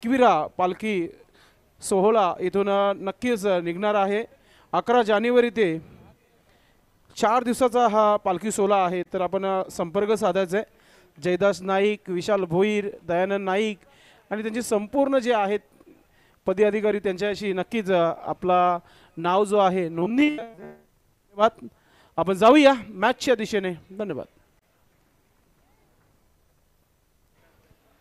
एकविरा पालखी सोहळा इथून नक्कीच निघणार आहे। 11 जानेवारी ते 4 दिवसाचा हा पालखी सोहळा आहे। तर आपण संपर्क साधायचा आहे। जयदास नाईक, विशाल भोईर, दयानंद नाईक आणि त्यांचे संपूर्ण जे आहेत पदाधिकारी त्यांच्याशी नक्कीच आपला नाव जो आहे नोंदणी। धन्यवाद। आपण जाऊया मॅचच्या दिशेने। धन्यवाद।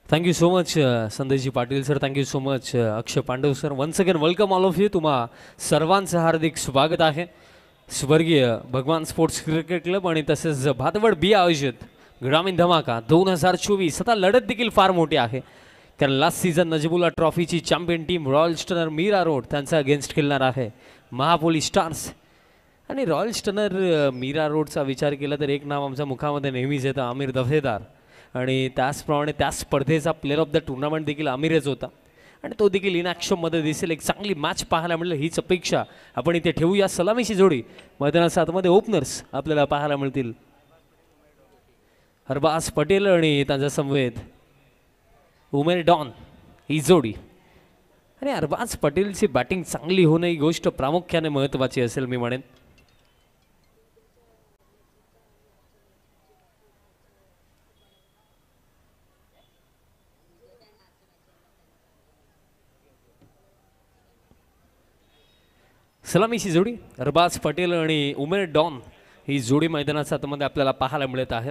Thank you so much Sandeshji Patil sir, thank you so much Akshay Pandav sir. Once again welcome all of you. तुम्हा सर्वांचं हार्दिक स्वागत आहे स्वर्गीय भगवान स्पोर्ट्स क्रिकेट क्लब आणि तसेच भातवड बी आयोजित ग्रामीण धमाका 2024। आता लढत देखील फार मोठी आहे कारण लास्ट सीझन नजमुल्ला ट्रॉफीची champion team royal stunner Mira Road त्यांचा अगेन्स्ट खेळणार आहे महापोली स्टार्स। आणि रॉयल स्टनर मीरा रोडचा विचार केला तर एक नाव आमच्या मुखामध्ये नेहमीच येतं, आमिर दफेदार। आणि त्याचप्रमाणे त्या स्पर्धेचा प्लेअर ऑफ द टुर्नामेंट देखील आमिरच होता आणि तो देखील इन ॲक्शनमध्ये दिसेल। एक चांगली मॅच पाहायला मिळेल हीच अपेक्षा आपण इथे ठेवूया। सलामीची जोडी मैदानात सातमध्ये ओपनर्स आपल्याला पाहायला मिळतील, अरबाज पटेल आणि त्यांचा समवेत उमेर डॉन ही जोडी। आणि अरबाज पटेलची बॅटिंग चांगली होणं ही गोष्ट प्रामुख्याने महत्त्वाची असेल मी म्हणेन। सलामीची जोडी अरबाज पटेल आणि उमेर डॉन ही जोडी मैदानात सातमध्ये आपल्याला पाहायला मिळत आहे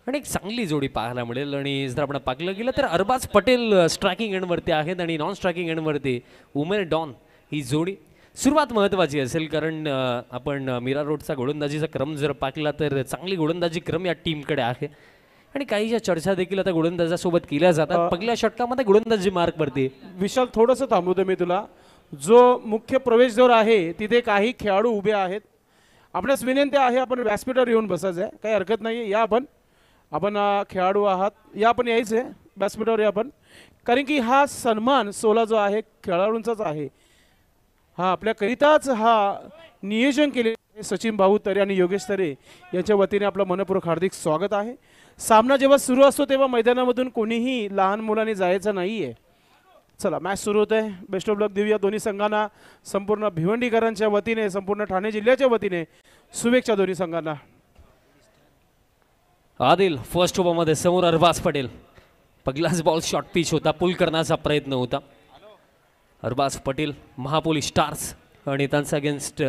आणि एक चांगली जोडी पाहायला मिळेल। आणि जर आपण पाहिलं गेलं तर अरबाज पटेल स्ट्रायकिंग एंडवरती आहेत आणि नॉन स्ट्रायकिंग एंडवरती उमेर डॉन ही जोडी। सुरुवात महत्त्वाची असेल कारण आपण मीरा रोडचा गोलंदाजीचा क्रम जर पाहिला तर चांगली गोलंदाजी क्रम या टीमकडे आहे आणि काही ज्या चर्चा देखील आता गोलंदाजासोबत केल्या जातात। पहिल्या षटकामध्ये गोलंदाजी मार्क पडते। विशाल थोडंसं थांबवतो मी तुला। जो मुख्य प्रवेशद्वार आहे तिथे काही खेळाडू उभे आहेत, आपणास विनंती आहे आपण व्यासपीठावर येऊन बसायचं आहे, काही हरकत नाही। या आपण खेळाडू आहात, या आपण यायचं आहे व्यासपीठावर या आपण, कारण की हा सन्मान सोहळा जो आहे खेळाडूंचाच आहे। हा आपल्याकरिताच हा नियोजन केले सचिन भाऊ तरे आणि योगेश तरे यांच्या वतीने आपलं मनपूर्वक हार्दिक स्वागत आहे। सामना जेव्हा सुरू असतो तेव्हा मैदानामधून कोणीही लहान मुलांनी जायचं नाही आहे। चला मॅच सुरू होत आहे। बेस्ट ऑफ लक देऊया दोन्ही संघांना। संपूर्ण भिवंडीकरांच्या वतीने, संपूर्ण ठाणे जिल्ह्याच्या वतीने शुभेच्छा दोन्ही संघांना। आदिल फर्स्ट ओव्हरमध्ये समोर अरबाज पटेल, पहिलाच बॉल शॉर्ट पिच होता, पुल करण्याचा प्रयत्न होता। अरबाज पटेल महापोली स्टार्स आणि त्यांचा against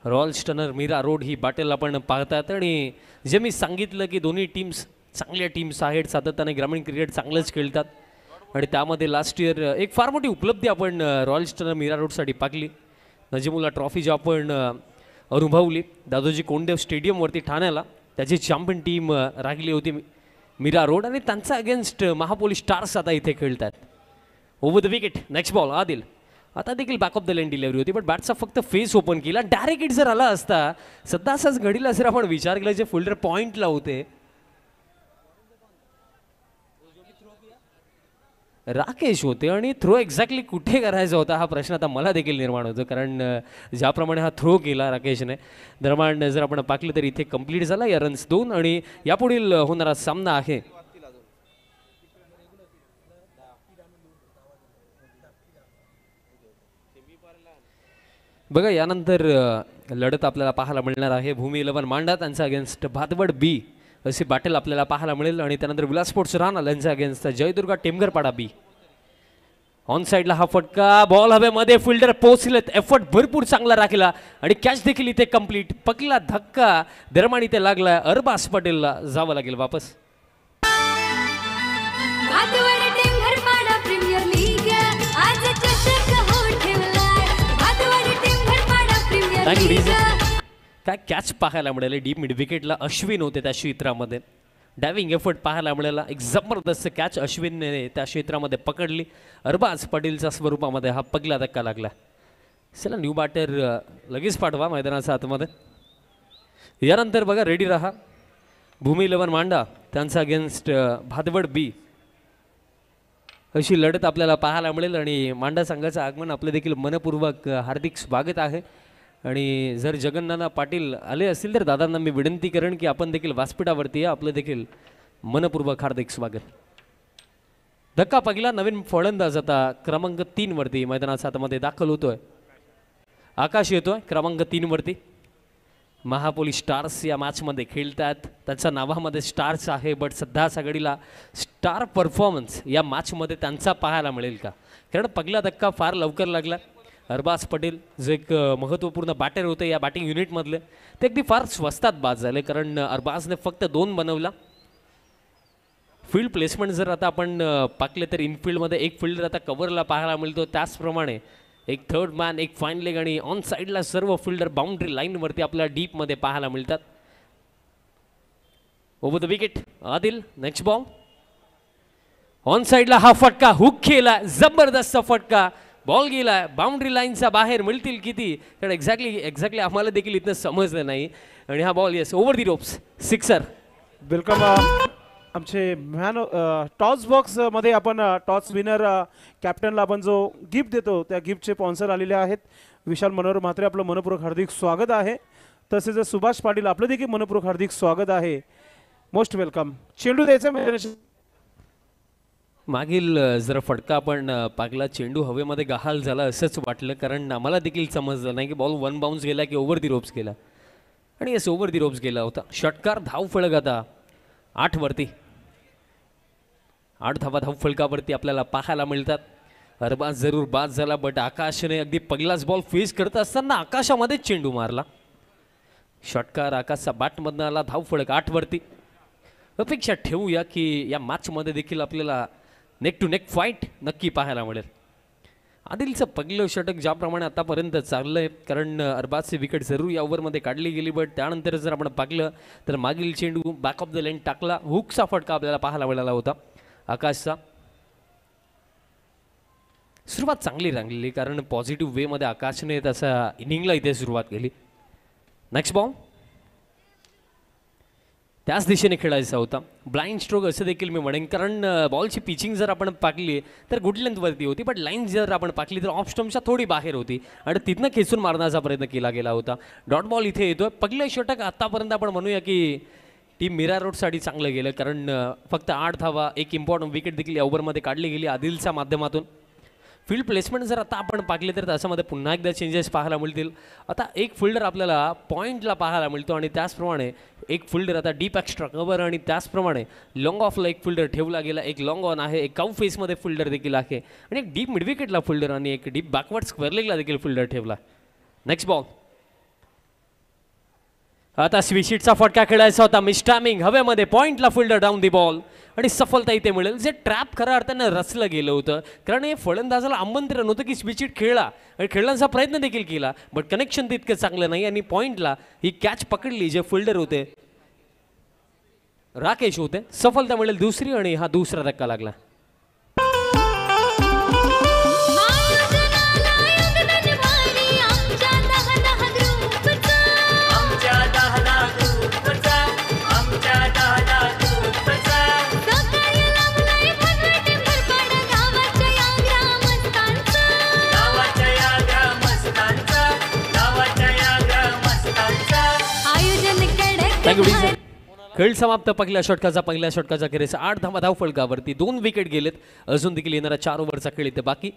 Royal stunner Mira Road ही बॅटल आपण पाहतात। आणि जे मी सांगितलं की दोन्ही टीम्स चांगल्या टीम्स आहेत, सातत्याने ग्रामीण क्रिकेट चांगलंच खेळतात आणि त्यामध्ये लास्ट इयर एक फार मोठी उपलब्धी आपण रॉयल स्टनर मीरा रोडसाठी पाहिली। नजमुल्ला ट्रॉफी जी आपण अनुभवली दादोजी कोंडदेव स्टेडियमवरती ठाण्याला, त्याची चॅम्पियन टीम राहिली होती मीरा रोड आणि त्यांचा अगेन्स्ट महापोली स्टार्स आता इथे खेळतात। Over the wicket next ball Adil. आता देखील back of the line delivery होती पण बॅटचा फक्त फेस ओपन केला। डायरेक्ट हिट जर आला असता सध्या असाच घडीला जर आपण विचार केला जे फिल्डर पॉईंटला होते राकेश होते आणि थ्रो एक्झॅक्टली कुठे करायचा होता हा प्रश्न आता मला देखील निर्माण होतो कारण ज्याप्रमाणे हा थ्रो केला राकेशने दरम्यान जर आपण पाहिलं तर इथे कंप्लीट झाला या रन्स 2 आणि यापुढील होणारा सामना आहे बघा। यानंतर लढत आपल्याला पाहायला मिळणार आहे भूमी 11 मांडा त्यांचा अगेन्स्ट भातवड बी अशी बॅटल आपल्याला पाहायला मिळेल आणि त्यानंतर विलास स्पोर्ट्स राहणार यांचा अगेन्स्ट जयदुर्गा टेमघरपाडा बी। ऑन साईडला हा फटका, बॉल हवेमध्ये, फिल्डर पोहोचलेत, एफर्ट भरपूर चांगला राखला आणि कॅच देखील इथे कंप्लीट। पकला धक्का दरम्यान इथे लागला, अरबाज पटेलला जावं लागेल वापस। काय कॅच पाहायला मिळाले डीप मिड विकेटला, अश्विन होते त्या क्षेत्रामध्ये, डायव्हिंग एफर्ट पाहायला मिळाला। एक जबरदस्त कॅच अश्विनने त्या क्षेत्रामध्ये पकडली, अरबाज पटेलच्या स्वरूपामध्ये हा पगला धक्का लागला। चला न्यू बॅटर लगेच पाठवा मैदानाच्या आतमध्ये। यानंतर बघा रेडी राहा भूमी 11 मांडा त्यांचा अगेन्स्ट भातवड बी अशी लढत आपल्याला पाहायला मिळेल आणि मांडा संघाचं आगमन आपलं देखील मनपूर्वक हार्दिक स्वागत आहे। आणि जर जगन्नाथ पाटील आले असतील तर दादांना मी विनंती करेन की आपण देखील व्यासपीठावरती या, आपलं देखील मनपूर्वक हार्दिक स्वागत। धक्का पहिला नवीन फलंदाज आता क्रमांक 3 वरती मैदानाच्या आतमध्ये दाखल होतोय. आकाश येतोय क्रमांक 3 वरती. महापोलीस स्टार्स या मॅचमध्ये खेळतात. त्याच्या नावामध्ये स्टार्स आहे, बट सध्याच्या घडीला स्टार परफॉर्मन्स या मॅचमध्ये त्यांचा पाहायला मिळेल का? कारण पहिला धक्का फार लवकर लागला. अरबाज पटेल जो एक महत्त्वपूर्ण बॅटर होते या बॅटिंग युनिटमधले, ते अगदी फार स्वस्तात बाद झाले. कारण अरबाजने फक्त 2 बनवला. फील्ड प्लेसमेंट जर आता आपण पाकले तर इनफिल्डमध्ये एक फिल्डर आता कव्हरला पाहायला मिळतो. त्याचप्रमाणे एक थर्ड मॅन, एक फाईन लेग आणि ऑन साईडला सर्व फिल्डर बाउंड्री लाईनवरती आपल्याला डीपमध्ये पाहायला मिळतात. Over the wicket Adil. Next ball on साईडला, हा फटका हुक केला, जबरदस्त फटका. बॉल गेला बाउंड्री लाईनच्या बाहेर. मिळतील किती? कारण एक्झॅक्टली आम्हाला देखील इथं समजलं नाही. आणि हा बॉल येस ओव्हर दी रोप्स, सिक्सर. वेलकम आमचे मॅन टॉस बॉक्स मध्ये आपण टॉस विनर कॅप्टनला आपण जो गिफ्ट देतो त्या गिफ्टचे स्पॉन्सर आलेले आहेत. विशाल मनोहर म्हात्रे, आपलं मनपूर्वक हार्दिक स्वागत आहे. तसेच सुभाष पाटील, आपलं देखील मनपूर्वक हार्दिक स्वागत आहे. Most welcome. चेंडू द्यायचा मागील जरा फटका आपण पाकला, चेंडू हवेमध्ये गहाल झाला असंच वाटलं. कारण आम्हाला देखील समजलं नाही की बॉल 1 बाउन्स गेला की ओव्हर दी रोप्स गेला. आणि येस ओव्हर दी रोप्स गेला होता. षटकार धाव फलक आता 8 वरती. 8 धावा धाव फलकावरती आपल्याला पाहायला मिळतात. अरबाज जरूर बाद झाला, बट आकाशने अगदी पहिलाच बॉल फेस करत असताना आकाशामध्ये चेंडू मारला. षटकार आकाशचा बॅटमधनं आला. धाव फलक 8 वरती. अपेक्षा ठेवूया की या मॅचमध्ये देखील आपल्याला नेक टू नेक फाईट नक्की पाहायला मिळेल. आदिलचं पहिलं षटक ज्याप्रमाणे आतापर्यंत चाललं आहे, कारण अरबाजची विकेट जरूर या ओव्हरमध्ये काढली गेली, बट त्यानंतर जर आपण पाहिलं तर मागील चेंडू बॅक ऑफ द लेन टाकला. हुकचा फटका आपल्याला पाहायला मिळाला होता आकाशचा. सुरुवात चांगली रांगलेली, कारण पॉझिटिव्ह वेमध्ये आकाशने त्याचा इनिंगला इथे सुरुवात केली. नेक्स्ट बॉल त्याच दिशेने खेळायचा होता. ब्लाइंड स्ट्रोक असं देखील मी म्हणेन, कारण बॉलची पिचिंग जर आपण पाकली तर गुड लेंथवरती होती, बट लाईन जर आपण पाकली तर ऑफ स्टम्पच्या थोडी बाहेर होती आणि तिथनं खेचून मारण्याचा प्रयत्न केला गेला होता. डॉट बॉल इथे येतोय. पहिलं षटक आतापर्यंत आपण म्हणूया की टीम मीरा रोडसाठी चांगलं गेलं, कारण फक्त 8 धावा, एक इम्पॉर्टंट विकेट देखील या ओव्हरमध्ये काढली गेली आदिलच्या माध्यमातून. फील्ड प्लेसमेंट जर आता आपण पाकले तर त्याच्यामध्ये पुन्हा एकदा चेंजेस पाहायला मिळतील. आता एक फिल्डर आपल्याला पॉईंटला पाहायला मिळतो आणि त्याचप्रमाणे एक फिल्डर आता डीप एक्स्ट्रा कव्हर आणि त्याचप्रमाणे लॉंग ऑफला एक फिल्डर ठेवला गेला. एक लॉंग ऑन आहे, एक काउ फेसमध्ये फिल्डर देखील आहे आणि एक डीप मिडविकेटला फिल्डर आणि एक डीप बॅकवर्ड स्क्वेअर लेगला देखील फिल्डर ठेवला. नेक्स्ट बॉल आता स्विशिटचा फटका खेळायचा होता. मिस्टामिंग हवेमध्ये पॉईंटला फिल्डर डाऊन दी बॉल आणि सफलता इथे मिळेल. जे ट्रॅप खऱ्या अर्थानं रचलं गेलं होतं, कारण हे फलंदाजाला आमंत्रण होतं की स्विचिट खेळला आणि खेळण्याचा प्रयत्न देखील केला, बट कनेक्शन तितकं चांगलं नाही आणि पॉईंटला ही कॅच पकडली. जे फिल्डर होते राकेश होते. सफलता मिळेल दुसरी आणि हा दुसरा धक्का लागला. खेळ समाप्त. पहिल्या षटकाचा खेळाचा 8 धावा धाव फलकावरती. 2 विकेट गेलेत. अजून देखील येणारा 4 ओव्हरचा खेळ इथे बाकी.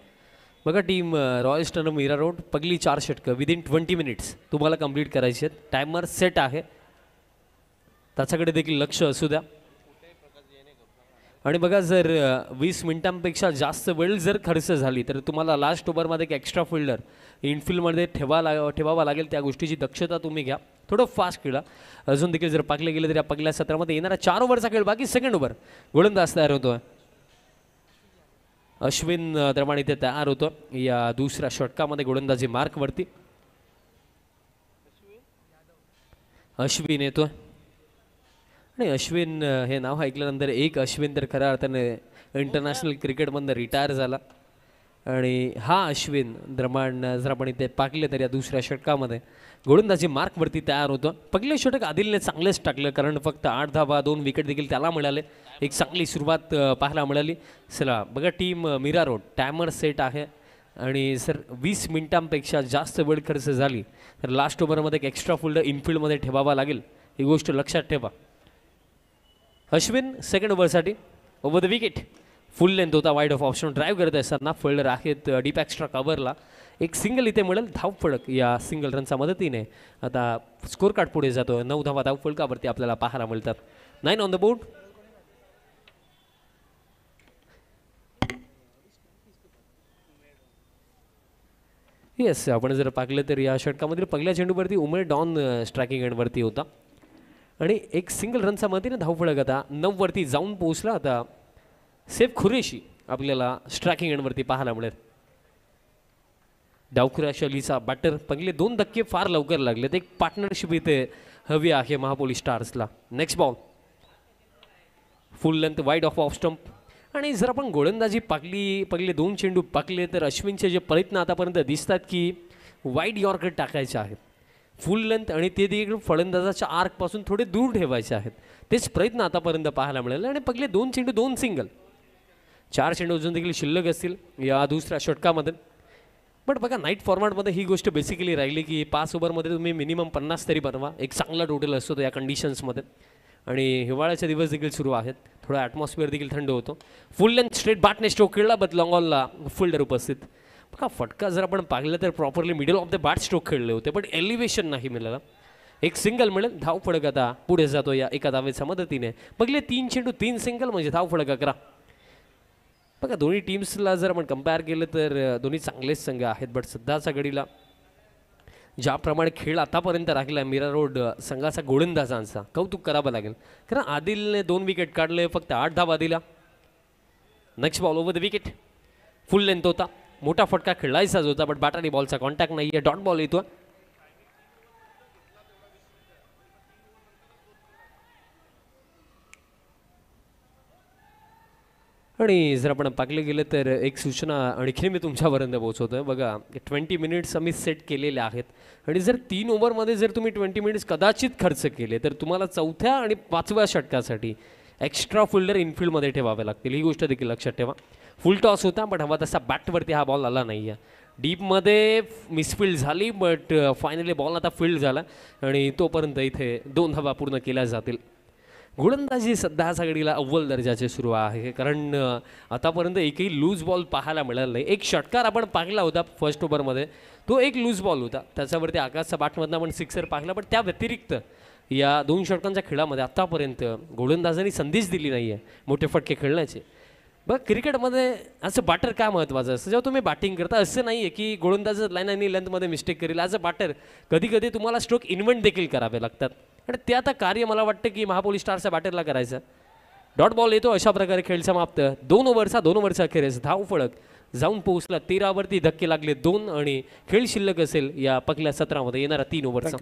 बघा team royal stern Mira Road पहिली 4 षटकं विदिन 20 मिनिट्स तुम्हाला कंप्लीट करायची आहेत. टायमर सेट आहे, त्याच्याकडे देखील लक्ष असू द्या. आणि बघा जर 20 मिनिटांपेक्षा जास्त वेळ जर खर्च झाली तर तुम्हाला लास्ट ओव्हरमध्ये एक एक्स्ट्रा फिल्डर इनफिल्डमध्ये ठेवावा लागेल. त्या गोष्टीची दक्षता तुम्ही घ्या. थोडं फास्ट खेळा. अजून देखील जर पाकले गेले तर या पहिल्या सत्रामध्ये येणारा 4 ओव्हरचा खेळ बाकी. सेकंड ओव्हर गोलंदाज तयार होतो. अश्विन दरम्यान इथे तयार होतो या दुसऱ्या षटकामध्ये गोलंदाजी मार्कवरती. अश्विन येतोय आणि अश्विन हे नाव ऐकल्यानंतर एक अश्विन तर खऱ्या अर्थाने इंटरनॅशनल क्रिकेटमधनं रिटायर झाला आणि हा अश्विन दरम्यान जर आपण इथे पाकले तर या दुसऱ्या षटकामध्ये गोलंदाजी मार्कवरती तयार होतं. पहिलं षटक आदिलने चांगलेच टाकलं, कारण फक्त 8 धावा 2 विकेट देखील त्याला मिळाले. एक चांगली सुरुवात पाहायला मिळाली. चला बघा team Mira Road timer set आहे आणि जर 20 मिनिटांपेक्षा जास्त वेळ खर्च झाली तर लास्ट ओव्हरमध्ये एक एक्स्ट्रा फिल्डर इनफिल्डमध्ये ठेवावा लागेल. ही गोष्ट लक्षात ठेवा. अश्विन सेकंड ओव्हरसाठी. Over the wicket full length होता वाईड ऑफ ऑप्शन ड्राईव्ह करत असताना फिल्डर आहेत डीप एक्स्ट्रा कव्हरला एक सिंगल इथे मिळेल धाव फळक या सिंगल रनच्या मदतीने आता स्कोर कार्ड पुढे जातो 9 धावा धाव फळकावरती आपल्याला पाहायला मिळतात 9 ऑन द बोर्ड. येस आपण जर पाहिलं तर या षटकामधील पहिल्या चेंडूवरती उमेद डॉन स्ट्रायकिंग एंडवरती होता आणि एक सिंगल रनच्या मदतीने धावफळक आता 9 वरती जाऊन पोहोचला. आता सेफ खुरेशी आपल्याला स्ट्रायकिंग एंडवरती पाहायला मिळेल. डावखुऱ्या शैलीचा बॅटर पहिले 2 धक्के फार लवकर लागलेत. एक पार्टनरशिप इथे हवी आहे महापोलीस स्टार्सला. Next ball full length wide off off stump आणि जर आपण गोलंदाजी पाकली पहिले 2 चेंडू पाकले तर अश्विनचे जे प्रयत्न आतापर्यंत दिसतात की वाईड यॉर्कर टाकायचे आहेत फुल लेंथ आणि ते देखील फलंदाजाच्या आर्कपासून थोडे दूर ठेवायचे आहेत. तेच प्रयत्न आतापर्यंत पाहायला मिळाले आणि पहिले 2 चेंडू 2 सिंगल 4 चेंडू अजून देखील शिल्लक असतील या दुसऱ्या षटकामध्ये. बट बघा नाईट फॉर्मॅटमध्ये ही गोष्ट बेसिकली राहिली की 5 ओव्हरमध्ये तुम्ही मिनिमम 50 तरी बनवा. एक चांगला टोटल असतो तो या कंडिशन्समध्ये आणि हिवाळ्याचे दिवस देखील सुरू आहेत. थोडा ॲटमॉस्फिअर देखील थंड होतो. फुल लेंथ स्ट्रेट बॅटने स्ट्रोक खेळला बट लॉंग ऑनला फिल्डर उपस्थित. बघा फटका जर आपण पाहिलं तर properly middle of the bat stroke खेळले होते बट एलिव्हेशन नाही मिळालं. एक सिंगल मिळेल धाव फळक आता पुढे जातो या एका धावेच्या मदतीने. पहिले 3 चेंडू 3 सिंगल म्हणजे धाव फळक 11. बघा दोन्ही टीम्सला जर आपण कम्पेअर केलं तर दोन्ही चांगलेच संघ आहेत बट सध्याच्या घडीला ज्याप्रमाणे खेळ आतापर्यंत राहिला मीरा रोड संघाचा गोलंदाजांचा कौतुक करावं लागेल कारण आदिलने 2 विकेट काढले फक्त 8 धावा दिला. Next ball over the wicket full length होता मोठा फटका खेळायचाच होता बट बॅटाने बॉलचा कॉन्टॅक्ट नाही आहे. डॉट बॉल येतो आणि जर आपण पाहिलं गेलं तर एक सूचना आणखी मी तुमच्यापर्यंत पोहोचवतोय. बघा 20 मिनिट्स आम्ही सेट केलेले आहेत आणि जर 3 ओव्हरमध्ये जर तुम्ही 20 मिनिट्स कदाचित खर्च केले तर तुम्हाला 4थ्या आणि 5व्या षटकासाठी एक्स्ट्रा फिल्डर इनफिल्डमध्ये ठेवावे लागतील. ही गोष्ट देखील लक्षात ठेवा. फुल टॉस होता बट हवा तसा बॅटवरती हा बॉल आला नाही आहे. डीपमध्ये मिसफिल्ड झाली बट फायनली बॉल आता फील्ड झाला आणि तोपर्यंत इथे 2 धावा पूर्ण केल्या जातील. गोलंदाजी सध्या घडीला अव्वल दर्जाचे सुरू आहे कारण आतापर्यंत एकही लूज बॉल पाहायला मिळाला नाही. एक षटकार आपण पाहिला होता फर्स्ट ओव्हरमध्ये तो एक लूज बॉल होता त्याच्यावरती आकाशचा बॅटमधनं आपण सिक्सर पाहिला बट त्या व्यतिरिक्त या 2 षटकांच्या खेळामध्ये आतापर्यंत गोलंदाजांनी संधीच दिली नाही आहे मोठे फटके खेळण्याचे. बघ क्रिकेटमध्ये असं बॅटर काय महत्त्वाचं असतं जेव्हा तुम्ही बॅटिंग करता असं नाही आहे की गोलंदाज लाईन आणि लेंथमध्ये मिस्टेक करेल. ॲज अ बॅटर कधी कधी तुम्हाला स्ट्रोक इन्व्हेंट देखील करावे लागतात आणि ते आता कार्य मला वाटतं की महापोलीस स्टारच्या बॅटरला करायचं. डॉट बॉल येतो अशा प्रकारे खेळ समाप्त. 2 ओव्हरचा अखेरीस धाव फळक जाऊन पोहोचला 13 वरती धक्के लागले 2 आणि खेळ शिल्लक असेल या पहिल्या सत्रामध्ये येणारा 3 ओव्हरचा.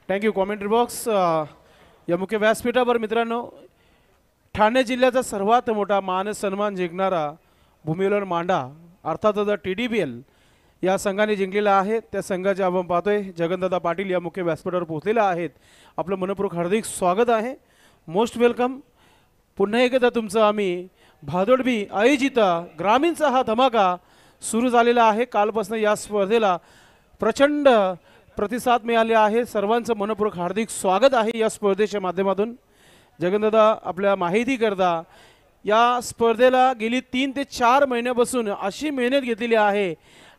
Thank you commentary box. या मुख्य व्यासपीठावर मित्रांनो ठाणे जिल्ह्याचा सर्वात मोठा मान सन्मान जिंकणारा भूमिवलन मांडा अर्थातच TDBL या संघाने जिंकलेला आहे. त्या संघाचे आपण पाहतोय जगनदादा पाटील या मुख्य व्यासपीठावर पोहोचलेला आहेत. आपलं मनपूर्वक हार्दिक स्वागत आहे. Most welcome. पुन्हा एकदा तुमचं आम्ही भादोडबी आयोजित ग्रामीणचा हा धमाका सुरू झालेला आहे. कालपासून या स्पर्धेला प्रचंड प्रतिसाद मिळाले आहे. सर्वांचं मनपूर्वक हार्दिक स्वागत आहे या स्पर्धेच्या माध्यमातून. जगनदादा आपल्या माहिती करता या स्पर्धेला गेली 3 ते 4 महिन्यापासून अशी मेहनत घेतलेली आहे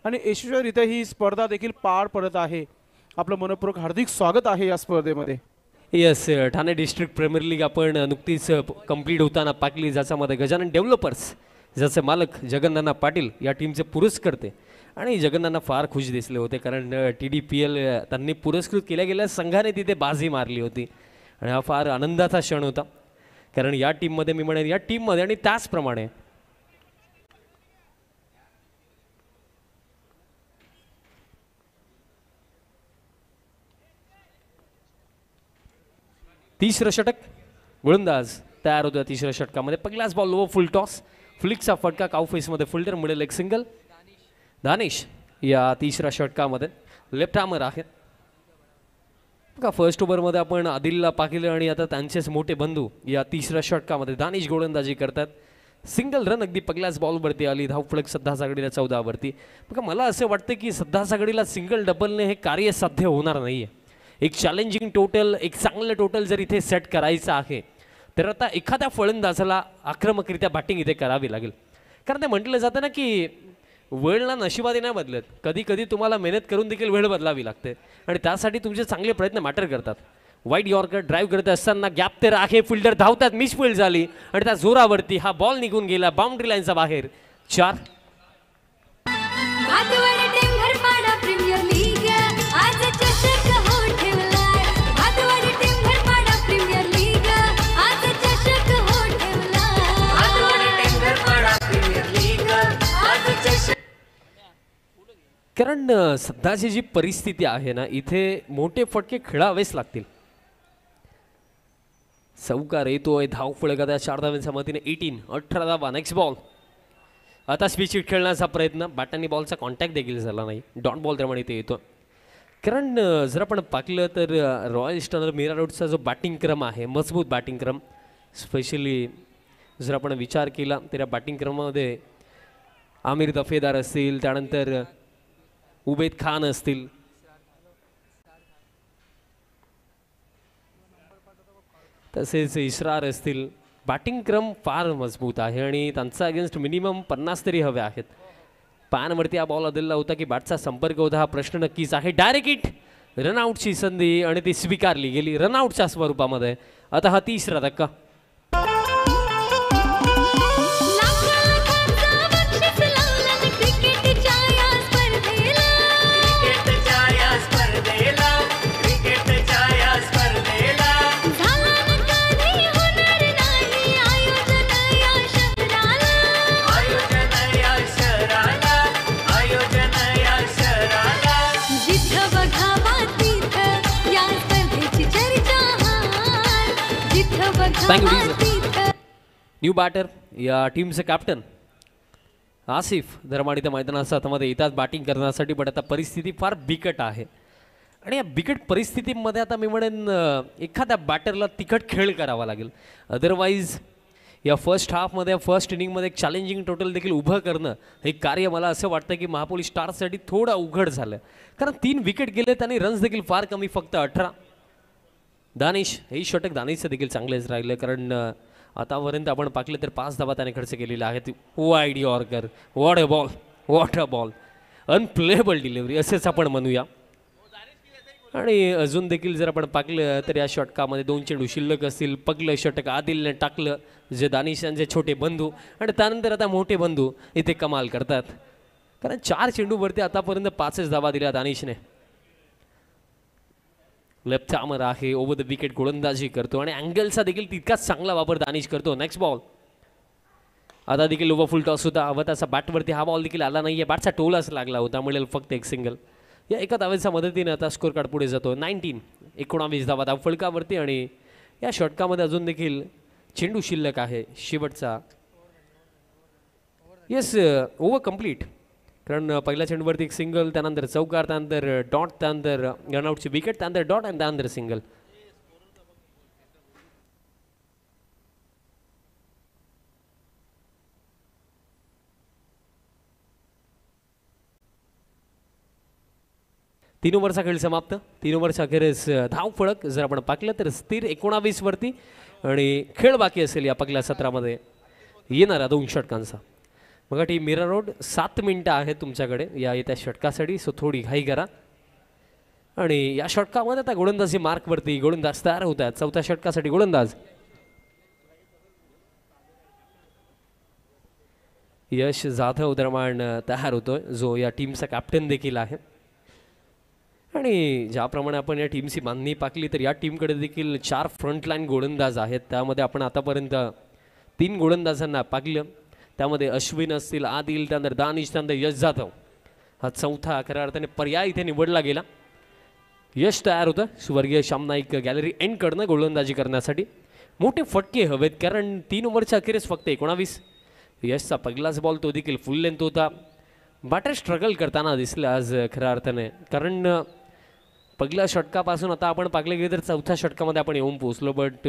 आणि यशस्वीरित्या ही स्पर्धा देखील पार पडत आहे. आपलं मनपूर्वक हार्दिक स्वागत आहे या स्पर्धेमध्ये. Yes Thane district premier league आपण नुकतीच कंप्लीट होताना पाकली ज्याच्यामध्ये गजानन डेव्हलपर्स ज्याचे मालक जगन्नाना पाटील या टीमचे पुरस्कर्ते आणि जगन्नाना फार खुश दिसले होते कारण TDPL त्यांनी पुरस्कृत केल्या गेल्या संघाने तिथे बाजी मारली होती आणि हा फार आनंदाचा क्षण होता कारण या टीममध्ये मी म्हणेन या टीममध्ये आणि त्याचप्रमाणे तिसरं षटक गोलंदाज तयार होतो. तिसऱ्या षटकामध्ये पहिलाच बॉल ओव्हर फुल टॉस फ्लिकचा फटका काउफेसमध्ये फिल्डर मिळेल एक सिंगल. दानिश या तिसऱ्या षटकामध्ये लेफ्ट आर्मर आहेत. बघा फर्स्ट ओव्हरमध्ये आपण आदिलला पाहिलं आणि आता त्यांचेच मोठे बंधू या तिसऱ्या षटकामध्ये दानिश गोलंदाजी करतात. सिंगल रन अगदी पहिल्याच बॉलवरती आली. धावफलक सध्याच्या घडीला 14 वरती. बघा मला असं वाटतं की सध्याच्या घडीला सिंगल डबलने हे कार्य साध्य होणार नाही आहे. एक चॅलेंजिंग टोटल एक चांगलं टोटल जर इथे सेट करायचं आहे तर आता एखाद्या फलंदाजाला आक्रमकरित्या बॅटिंग इथे करावी लागेल. कारण ते म्हटलं जातं ना की वेळ ना नशिबाने नाही बदलत, कधी कधी तुम्हाला मेहनत करून देखील वेळ बदलावी लागते आणि त्यासाठी तुमचे चांगले प्रयत्न मॅटर करतात. वाईट यॉर्कर ड्राईव्ह करत असताना गॅप ते राखे, फिल्डर धावतात, मिसफील्ड झाली आणि त्या जोरावरती हा बॉल निघून गेला बाउंड्री लाईनचा बाहेर. 4. कारण सध्याची जी परिस्थिती आहे ना, इथे मोठे फटके खेळावेच लागतील. चौकार येतोय, धाव फळगत 4 धावांच्या मतीने 18 धावा. Next ball. आता स्पीच हिट खेळण्याचा प्रयत्न, बॅटांनी बॉलचा कॉन्टॅक्ट देखील झाला नाही, डॉट बॉल त्यामुळे ते येतो. कारण जर आपण पाहिलं तर रॉयल स्टनर मीरा रोडचा जो बॅटिंग क्रम आहे, मजबूत बॅटिंग क्रम, स्पेशली जर आपण विचार केला तर या बॅटिंग क्रमामध्ये आमिर दफेदार असतील, त्यानंतर उबेद खान असतील, तसेच इस्रार असतील. बॅटिंग क्रम फार मजबूत आहे आणि त्यांचा अगेन्स्ट मिनिमम 50 तरी हवे आहेत. पॅनवरती हा बॉल दिला होता की बॅटचा संपर्क होता, हा प्रश्न नक्कीच आहे. डायरेक्ट हिट, रनआउटची संधी आणि ती स्वीकारली गेली रनआउटच्या स्वरूपामध्ये. आता हा 3रा धक्का. न्यू बॅटर या टीमचे कॅप्टन आसिफ दरमाडी त्या मैदानाच्या हातामध्ये येतात बॅटिंग करण्यासाठी. पण आता परिस्थिती फार बिकट आहे आणि या बिकट परिस्थितीमध्ये आता मी म्हणेन एखाद्या बॅटरला तिखट खेळ करावा लागेल. अदरवाईज या फर्स्ट हाफमध्ये, फर्स्ट इनिंगमध्ये एक चॅलेंजिंग टोटल देखील उभं करणं हे कार्य मला असं वाटतं की महापोली स्टार्ससाठी थोडं अवघड झालं. कारण 3 विकेट गेले आणि रन्स देखील फार कमी, फक्त 18. दानिश, हे षटक दानिशचं देखील चांगलेच राहिलं. कारण आतापर्यंत आपण पाहिलं तर 5 धावा त्याने खर्च केलेला आहेत. Wide yorker, what a ball, what a ball, unplayable delivery असेच आपण म्हणूया. आणि अजून देखील जर आपण पाहिलं तर या षटकामध्ये 2 चेंडू शिल्लक असतील. पहिलं षटक आदिलने टाकलं, जे दानिश यांचे छोटे बंधू, आणि त्यानंतर आता मोठे बंधू इथे कमाल करतात. कारण 4 चेंडूवरती आतापर्यंत 5च धावा दिल्या दानिशने. लेफ्ट आर्मर आहे, ओव्हर द विकेट गोलंदाजी करतो आणि अँगलचा देखील तितकाच चांगला वापर दानिश करतो. Next ball. आता देखील ओव्हर फुल टॉस होता, हवा त्याचा बॅटवरती हा बॉल देखील आला नाही, बॅटचा टोलाच लागला होता, मिळेल फक्त एक सिंगल. या एका धावेच्या मदतीने आता स्कोर कार्ड पुढे जातो. 19 धावा धाव फलकावरती आणि या षटकामध्ये अजून देखील चेंडू शिल्लक आहे शेवटचा. Yes, over complete. कारण पहिल्या चेंडूवरती एक सिंगल, त्यानंतर चौकार, त्यानंतर डॉट, त्यानंतर रनआउटची विकेट, त्यानंतर डॉट आणि त्यानंतर सिंगल. तीन ओव्हरचा खेळ समाप्त. 3 ओव्हरच्या अखेरीस धाव फळक जर आपण पाहिलं तर स्थिर 19 वरती आणि खेळ बाकी असेल या पहिल्या सत्रामध्ये येणारा 2 षटकांचा. बघा टीम मीरा रोड 7 मिनिटं आहेत तुमच्याकडे या येत्या षटकासाठी, सो थोडी घाई करा. आणि या षटकामध्ये आता गोलंदाजी मार्कवरती गोलंदाज तयार होत आहेत. 4थ्या षटकासाठी गोलंदाज यश जाधव दरम्यान तयार होतोय, जो या टीमचा कॅप्टन देखील आहे. आणि ज्याप्रमाणे आपण या टीमची बांधणी पाकली तर या टीमकडे देखील 4 फ्रंटलाईन गोलंदाज आहेत. त्यामध्ये आपण आतापर्यंत 3 गोलंदाजांना पाकलं. त्यामध्ये अश्विन असतील, आदिल, त्यानंतर दानिश, त्यानंतर यश जाधव. हा 4था खऱ्या अर्थाने पर्याय इथे निवडला गेला. यश तयार होतं स्वर्गीय श्याम नाईक गॅलरी एंडकडनं गोलंदाजी करण्यासाठी. मोठे फटके हवेत कारण 3 ओव्हरच्या अखेरीस फक्त 19. यशचा पहिलाच बॉल तो देखील फुल लेंथ होता. बॅटर स्ट्रगल करताना दिसलं आज खऱ्या अर्थाने. कारण पहिल्या षटकापासून आता आपण पाहिलं गेलं तर 4थ्या षटकामध्ये आपण येऊन पोहोचलो. बट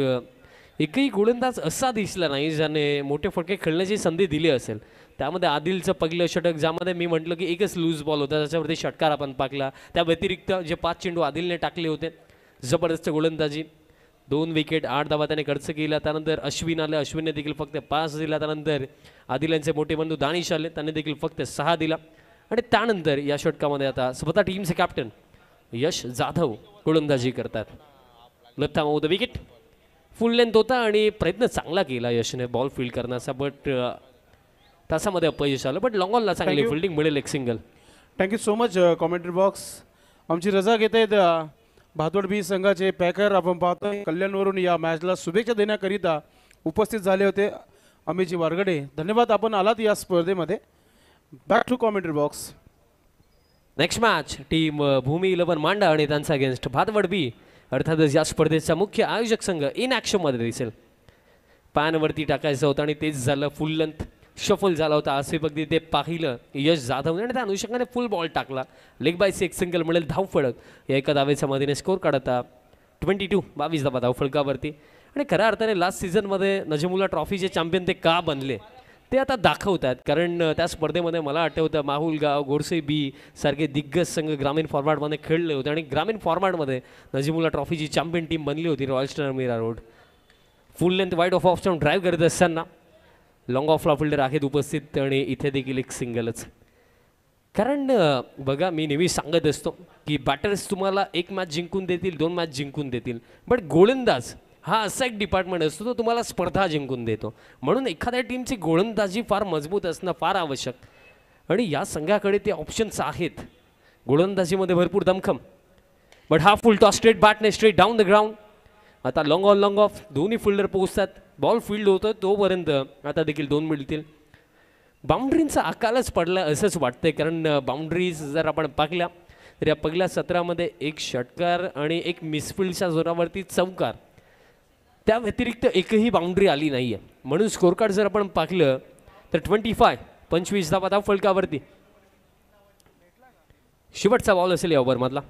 एकही गोलंदाज असा दिसला नाही ज्याने मोठे फटके खेळण्याची संधी दिली असेल. त्यामध्ये आदिलचं पहिलं षटक, ज्यामध्ये मी म्हटलं की एकच लूज बॉल होता, त्याच्यावरती षटकार आपण पाकला. त्या व्यतिरिक्त जे 5 चेंडू आदिलने टाकले होते, जबरदस्त गोलंदाजी. 2 विकेट 8 धावा त्याने खर्च केला. त्यानंतर अश्विन आले, अश्विनने देखील फक्त 5 दिला. त्यानंतर आदिल यांचे मोठे बंधू दानिश आले, त्यांनी देखील फक्त 6 दिला. आणि त्यानंतर या षटकामध्ये आता स्वतः टीमचे कॅप्टन यश जाधव गोलंदाजी करतात. Left arm the wicket, full length होता आणि प्रयत्न चांगला केला यशने बॉल फील्ड करण्याचा, बट तासामध्ये अपयश आलं. बट लॉंग ऑनला चांगली फिल्डिंग मिळेल, एक single. Thank you so much commentary box. आमची रजा घेत आहेत भातवड बी संघाचे पॅकर. आपण पाहतोय कल्याणवरून या मॅचला शुभेच्छा देण्याकरिता उपस्थित झाले होते अमितजी वारगडे. धन्यवाद, आपण आलात या स्पर्धेमध्ये. Back to commentary box. Next match team Bhumi 11 मांडा आणि त्यांचा अगेन्स्ट भातवड बी. अर्थातच या स्पर्धेचा मुख्य आयोजक संघ इन ॲक्शनमध्ये दिसेल. पॅनवरती टाकायचं होतं आणि तेच झालं. फुल लेंथ शफल झाला होता. आसिफ अगदी ते पाहिलं यश जाधवने आणि त्या अनुषंगाने फुल बॉल टाकला. लेग बायचे एक सिंगल मिळेल. धावफळक या एका धावेच्या मधीने स्कोर काढता 22 धावा धावफळकावरती. आणि खऱ्या अर्थाने लास्ट सीझनमध्ये नजमुल्ला ट्रॉफीचे चॅम्पियन ते का बनले ते आता दाखवतात. कारण त्या स्पर्धेमध्ये मला आठवतं माहुलगाव, गोडसे बी सारखे दिग्गज संघ ग्रामीण फॉर्मॅटमध्ये खेळले होते आणि ग्रामीण फॉर्मॅटमध्ये नजमुल्ला ट्रॉफीची चॅम्पियन टीम बनली होती royal star Mira Road. Full length wide off option drive करत असताना लॉंग ऑफला फिल्डर आहेत उपस्थित आणि इथे देखील एक सिंगलच. कारण बघा मी नेहमी सांगत असतो की बॅटर्स तुम्हाला एक मॅच जिंकून देतील, 2 मॅच जिंकून देतील, बट गोलंदाज हा असा एक डिपार्टमेंट असतो तो तुम्हाला स्पर्धा जिंकून देतो. म्हणून एखाद्या टीमची गोलंदाजी फार मजबूत असणं फार आवश्यक. आणि या संघाकडे ते ऑप्शन्स आहेत गोलंदाजीमध्ये भरपूर दमखम. बट हा फुल टॉस स्ट्रेट बॅटने स्ट्रेट डाऊन द ग्राउंड. आता लॉंग ऑन लॉंग ऑफ दोन्ही फिल्डर पोहोचतात. बॉल फील्ड होतं तोपर्यंत आता देखील 2 मिळतील. बाउंड्रींचा आकालच पडला असंच वाटतंय. कारण बाउंड्रीज जर आपण पाहिल्या तर या पहिल्या सत्रामध्ये एक षटकार आणि एक मिसफिल्डच्या जोरावरती चौकार, त्या व्यतिरिक्त एकही बाउंड्री आली नाही आहे. म्हणून स्कोर कार्ड जर आपण पाहिलं तर 25 धावा धावफळकावरती. शेवटचा बॉल असेल या ओव्हरमधला.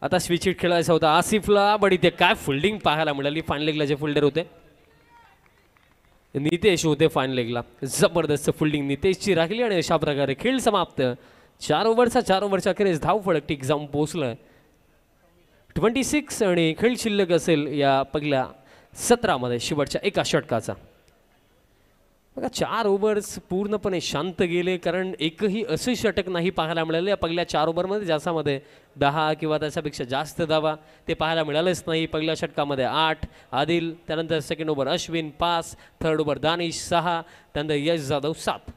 आता स्विच हिट खेळायचा होता आसिफला, बट इथे काय फिल्डिंग पाहायला मिळाली. फाईन लेगला जे फिल्डर होते नितेश होते फाईन लेगला. जबरदस्त फिल्डिंग नितेशची राहिली आणि अशा प्रकारे खेळ समाप्त. 4 ओव्हरच्या अखेरीस धावफळक टिक जाऊन पोहोचलं 26 आणि खेळ शिल्लक असेल या पहिल्या सत्रामध्ये शेवटच्या एका षटकाचा. बघा 4 ओव्हर्स पूर्णपणे शांत गेले. कारण एकही असे षटक नाही पाहायला मिळाले या पहिल्या 4 ओव्हरमध्ये ज्याच्यामध्ये 10 किंवा त्याच्यापेक्षा जास्त धावा ते पाहायला मिळालेच नाही. पहिल्या षटकामध्ये 8 आदिल, त्यानंतर second over Ashwin 5, third over Danish 6, त्यानंतर यश जाधव 7.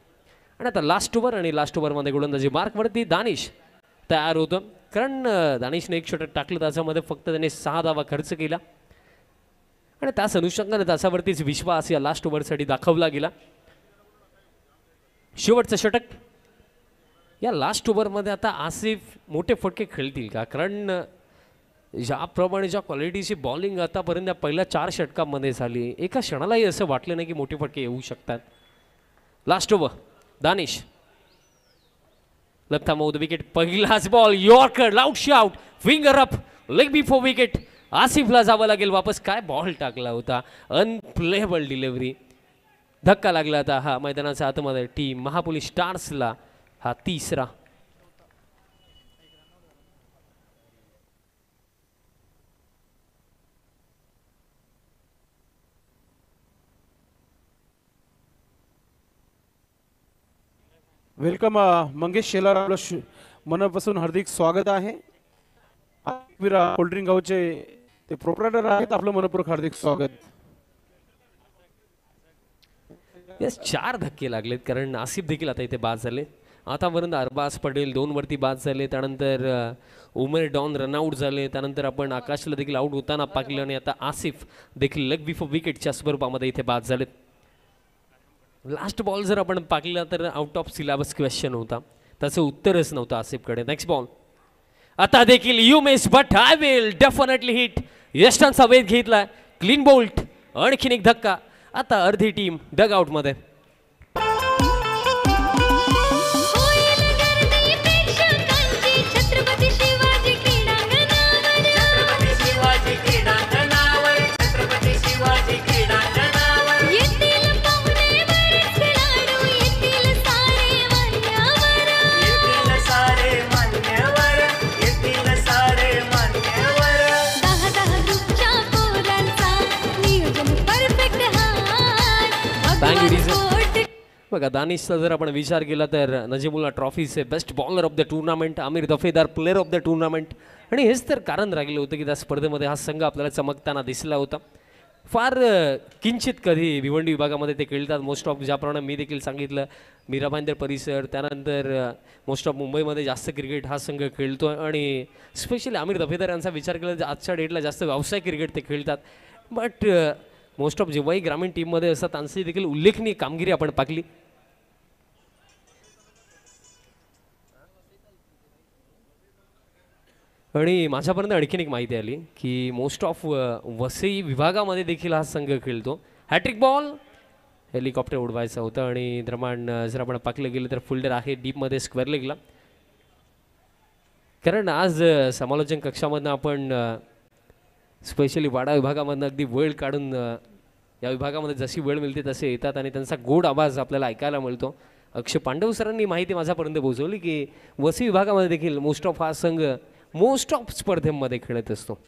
आणि आता लास्ट ओव्हर आणि लास्ट ओव्हरमध्ये गोलंदाजी मार्कवरती दानिश तयार होतं. कारण दानिशने एक षटक टाकलं त्याच्यामध्ये फक्त त्याने 6 धावा खर्च केला आणि त्याच अनुषंगाने त्याच्यावरतीच विश्वास या लास्ट ओव्हरसाठी दाखवला गेला. शेवटचं षटक या लास्ट ओव्हरमध्ये आता आसिफ मोठे फटके खेळतील का? कारण ज्याप्रमाणे ज्या क्वालिटीची बॉलिंग आतापर्यंत या पहिल्या 4 षटकांमध्ये झाली, एका क्षणालाही असं वाटलं नाही की मोठे फटके येऊ शकतात. Last over Danish left arm the wicket. पहिलाच ball yorker, out shot, finger up, leg before wicket. आसिफला जावं लागेल वापस. काय बॉल टाकला होता, अनप्लेबल डिलिव्हरी. धक्का लागला आता हा मैदानाच्या आतमध्ये टीम महापुली स्टार्सला. हा 3रा. वेलकम मंगेश शेलार, आपलं मनापासून हार्दिक स्वागत आहे. कोल्ड्रिंक हाऊसचे ते प्रोप्रायटर आहेत, आपलं मनपूर्वक हार्दिक स्वागत. यस 4 धक्के लागलेत कारण आसिफ देखील आता इथे बाद झाले. आतापर्यंत अरबाज पटेल 2 वरती बाद झाले, त्यानंतर उमेर डॉन रनआउट झाले, त्यानंतर आपण आकाशला देखील आउट होताना पाहिलं आणि आता आसिफ देखील लेग बिफोर विकेटच्या स्वरूपामध्ये इथे बाद झालेत. लास्ट बॉल जर आपण पाहिला तर आउट ऑफ सिलेबस क्वेश्चन होता, त्याचं उत्तरच नव्हतं आसिफकडे. नेक्स्ट बॉल आता देखील you miss but I will definitely hit. यष्टांचा वेध घेतला, क्लीन बोल्ट, आणखीन एक धक्का. आता अर्धी टीम डग आउटमध्ये. बघा दानिशचा जर आपण विचार केला तर नजीमुल्ला ट्रॉफीचे best bowler of the tournament, Aamir Dafedar player of the tournament. आणि हेच तर कारण राहिलं होतं की त्या स्पर्धेमध्ये हा संघ आपल्याला चमकताना दिसला होता. फार किंचित कधी भिवंडी विभागामध्ये ते खेळतात. मोस्ट ऑफ ज्याप्रमाणे मी देखील सांगितलं मीरा भाईंदर परिसर, त्यानंतर मोस्ट ऑफ मुंबईमध्ये जास्त क्रिकेट हा संघ खेळतो. आणि स्पेशली आमिर दफेदार यांचा विचार केला तर आजच्या डेटला जास्त व्यावसायिक क्रिकेट ते खेळतात. बट मोस्ट ऑफ जेव्हाही ग्रामीण टीममध्ये असतात त्यांची देखील उल्लेखनीय कामगिरी आपण पाहिली. आणि माझ्यापर्यंत आणखीन एक माहिती आली की मोस्ट ऑफ वसई विभागामध्ये देखील हा संघ खेळतो. हॅट्रिक बॉल हेलिकॉप्टर उडवायचा होता आणि दरम्यान जर आपण पाकलं गेलं तर फिल्डर आहे डीपमध्ये स्क्वेअर लेगला. कारण आज समालोचन कक्षामधनं आपण स्पेशली वाडा विभागामधनं अगदी वेळ काढून या विभागामध्ये जशी वेळ मिळते तसे येतात आणि त्यांचा गोड आवाज आपल्याला ऐकायला मिळतो. अक्षय पांडव सरांनी माहिती माझ्यापर्यंत पोहोचवली की वसई विभागामध्ये देखील मोस्ट ऑफ हा संघ मोस्ट ऑफ स्पर्धेमध्ये खेळत असतो.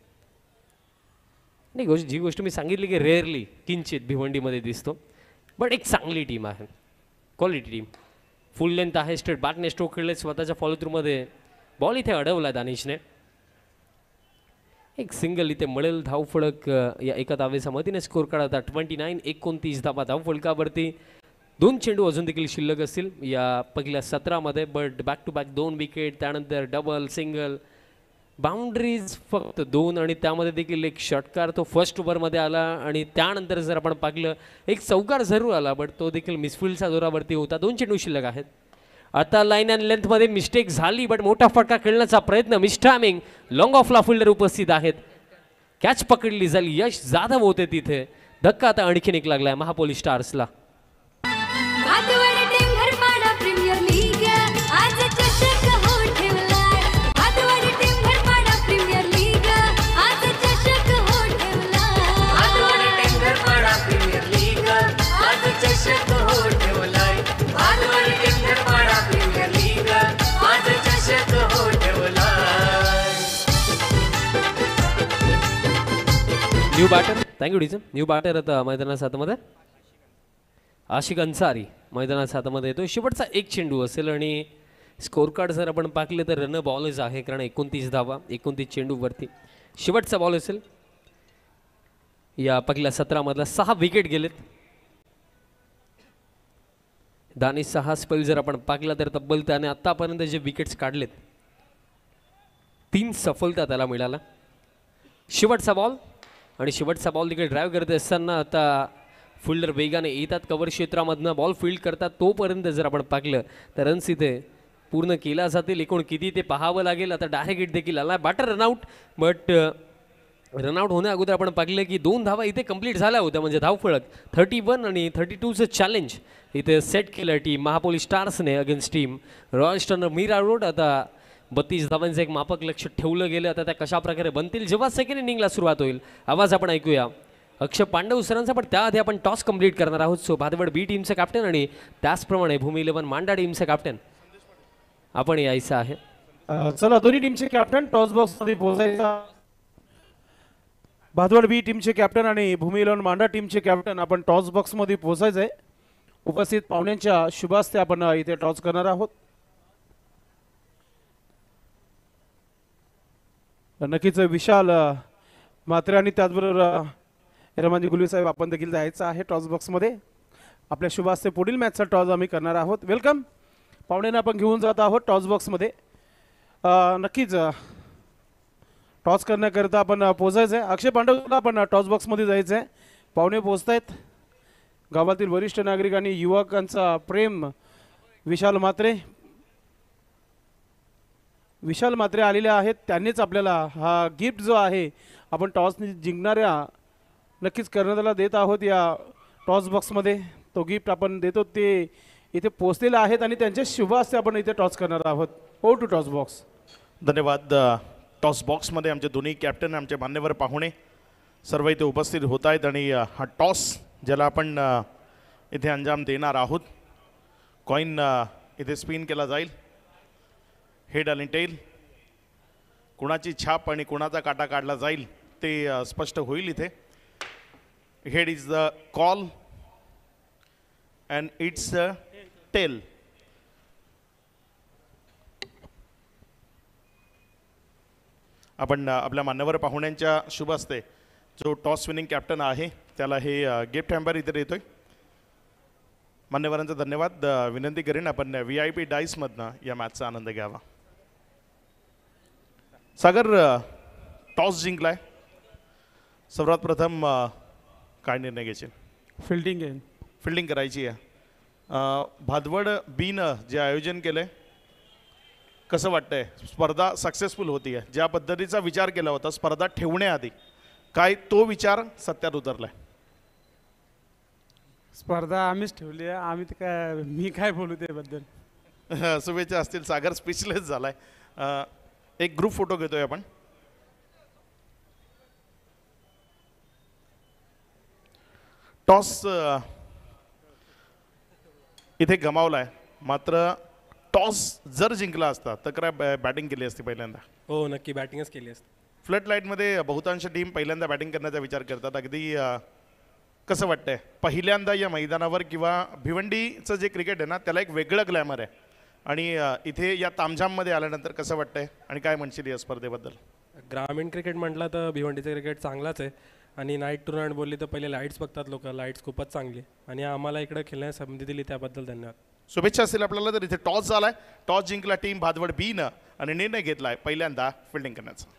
नाही जी गोष्ट मी सांगितली की रेअरली किंचित भिवंडीमध्ये दिसतो. बट एक चांगली टीम आहे, क्वालिटी टीम. फुल लेंथ आहे, स्ट्रेट बॅकने स्ट्रोक खेळले, स्वतःच्या फॉलो थ्रूमध्ये बॉल इथे अडवला दानिशने. एक सिंगल इथे मिळेल. धावफलक या एका धावेच्या मदतीने स्कोर काढता 29, 29 धावा धावफलकावरती. 2 चेंडू अजून देखील शिल्लक असतील या पहिल्या 17मध्ये. But back to back 2 wicket, त्यानंतर डबल, सिंगल, बाउंड्रीज फक्त 2 आणि त्यामध्ये देखील एक षटकार तो फर्स्ट ओव्हरमध्ये आला. आणि त्यानंतर जर आपण पाहिलं एक चौकार जरूर आला बट तो देखील मिसफिल्डच्या जोरावरती होता. 2 चेंडू शिल्लक आहेत. आता लाईन अँड लेंथमध्ये मिस्टेक झाली बट मोठा फटका खेळण्याचा प्रयत्न. मिस्टायमिंग, लॉंग ऑफला फिल्डर उपस्थित आहेत. कॅच पकडली झाली. यश जाधव होते तिथे. धक्का आता आणखीन एक लागलाय महापोली स्टार्सला. न्यू बॅटर, थँक्यू डीचं. न्यू बॅटर आता मैदानात हातामध्ये आशिक अन्सारी मैदानात हातामध्ये येतो. शेवटचा एक चेंडू असेल आणि स्कोर कार्ड जर आपण पाहिलं तर रन बॉलच आहे कारण 29 धावा 29 चेंडूवरती. शेवटचा बॉल असेल. या पहिल्या 17मधला 6 विकेट गेलेत. दानिशचा हा स्पेल जर आपण पाहिला तर तब्बल त्याने आतापर्यंत जे विकेट्स काढलेत 3 सफलता त्याला मिळाला. शेवटचा बॉल आणि शेवटचा बॉल देखील ड्राईव्ह करत असताना आता फिल्डर वेगाने येतात कव्हर क्षेत्रामधनं बॉल फील्ड करतात. तोपर्यंत जर आपण पाहिलं तर रन्स इथे पूर्ण केला जातील. एकूण किती ते पाहावं लागेल. आता डायरेक्ट हिट देखील आला. Batter run out. बट रनआउट होण्या अगोदर आपण पाहिलं की 2 धावा इथे कंप्लीट झाल्या होत्या. म्हणजे धावफलक 31 आणि 32चं चॅलेंज इथे सेट केलं टीम महापोली स्टार्सने against team Royal Stunner Mira Road. आता 32 धावांचं एक मापक लक्ष ठेवलं गेलं. आता त्या कशा प्रकारे बनतील जेव्हा सेकंड इनिंगला सुरुवात होईल. आवाज आपण ऐकूया अक्षय पांडव सरांचा. पण त्याआधी आपण टॉस कंप्लीट करणार आहोत. सो भादवड बी टीमचं कॅप्टन आणि त्याचप्रमाणे भूमी 11 मांडा टीमचं कॅप्टन आपण यायचं आहे. चला दोन्ही टीमचे कॅप्टन टॉस बॉक्स मध्ये पोहोचायचा. भादवड बी टीमचे कॅप्टन आणि भूमी 11 मांडा टीमचे कॅप्टन आपण टॉस बॉक्स मध्ये पोहोचायचंय. उपस्थित पाहुण्यांच्या शुभास्ते आपण इथे टॉस करणार आहोत. नक्कीच विशाल म्हात्रे आणि त्याचबरोबर रमाजी गुलवी साहेब आपण देखील जायचं आहे टॉस बॉक्समध्ये. आपल्या शुभास्ते पुढील मॅचचा टॉस आम्ही करणार आहोत. वेलकम पाहुण्यांना आपण घेऊन जात आहोत टॉस बॉक्समध्ये. नक्कीच टॉस करण्याकरिता आपण पोहोचायचं आहे. अक्षय पांडवला आपण टॉस बॉक्समध्ये जायचं आहे. पाहुणे पोहोचत आहेत. गावातील वरिष्ठ नागरिक आणि युवकांचा प्रेम विशाल म्हात्रे आलेले आहेत. त्यांनीच आपल्याला हा गिफ्ट जो आहे आपण टॉस जिंकणाऱ्या नक्कीच कर्णधाराला देत आहोत. या टॉस बॉक्समध्ये तो गिफ्ट आपण देतो ते इथे पोहोचलेले आहेत आणि त्यांचे शुभ हस्ते आपण इथे टॉस करणार आहोत. हो टू टॉस बॉक्स. धन्यवाद. टॉस बॉक्समध्ये आमचे दोन्ही कॅप्टन आमचे मान्यवर पाहुणे सर्व इथे उपस्थित होत आहेत आणि हा टॉस ज्याला आपण इथे अंजाम देणार आहोत. कॉईन इथे स्पिन केला जाईल. हेड आणि टेल कुणाची छाप आणि कुणाचा काटा काढला जाईल ते स्पष्ट होईल. इथे head is the call and it's Patel. आपण आपल्या मान्यवर पाहुण्यांच्या शुभ हस्ते जो टॉस विनिंग कॅप्टन आहे त्याला हे गिफ्ट हॅम्पर इथे देतोय. मान्यवरांचा धन्यवाद. विनंती करेन आपण VIP डाईसमधनं या मॅचचा आनंद घ्यावा. सागर टॉस जिंकलाय, सर्वात प्रथम काय निर्णय घ्यायचे? फिल्डिंग आहे. फिल्डिंग करायची आहे. भादवड बीनं जे आयोजन केलंय कसं वाटतंय? स्पर्धा सक्सेसफुल होती आहे. ज्या पद्धतीचा विचार केला होता स्पर्धा ठेवण्याआधी, काय तो विचार सत्यात उतरलाय? स्पर्धा आम्हीच ठेवली आहे. आम्ही तर काय, मी काय बोलू त्याबद्दल. शुभेच्छा असतील. सागर स्पीचलेस झालाय. एक ग्रुप फोटो घेतोय आपण. टॉस इथे गमावलाय, मात्र टॉस जर जिंकला असता तर काय बॅटिंग केली असती पहिल्यांदा? हो नक्की बॅटिंगच केली असते. फ्लड लाईटमध्ये बहुतांश टीम पहिल्यांदा बॅटिंग करण्याचा विचार करतात. अगदी कसं वाटतंय पहिल्यांदा या मैदानावर, किंवा भिवंडीचं जे क्रिकेट आहे ना त्याला एक वेगळं ग्लॅमर आहे, आणि इथे या तामझाममध्ये आल्यानंतर कसं वाटतंय आणि काय म्हणशील या स्पर्धेबद्दल? ग्रामीण क्रिकेट म्हटलं तर भिवंडीचं क्रिकेट चांगलाच आहे, आणि नाईट टुर्नामेंट बोलली तर पहिले लाईट्स बघतात लोक. लाईट्स खूपच चांगली, आणि आम्हाला इकडे खेळण्यास संधी दिली त्याबद्दल धन्यवाद. शुभेच्छा असतील आपल्याला. तर इथे टॉस झालाय, टॉस जिंकला टीम भादवड बीनं आणि निर्णय घेतलाय पहिल्यांदा फिल्डिंग करण्याचा.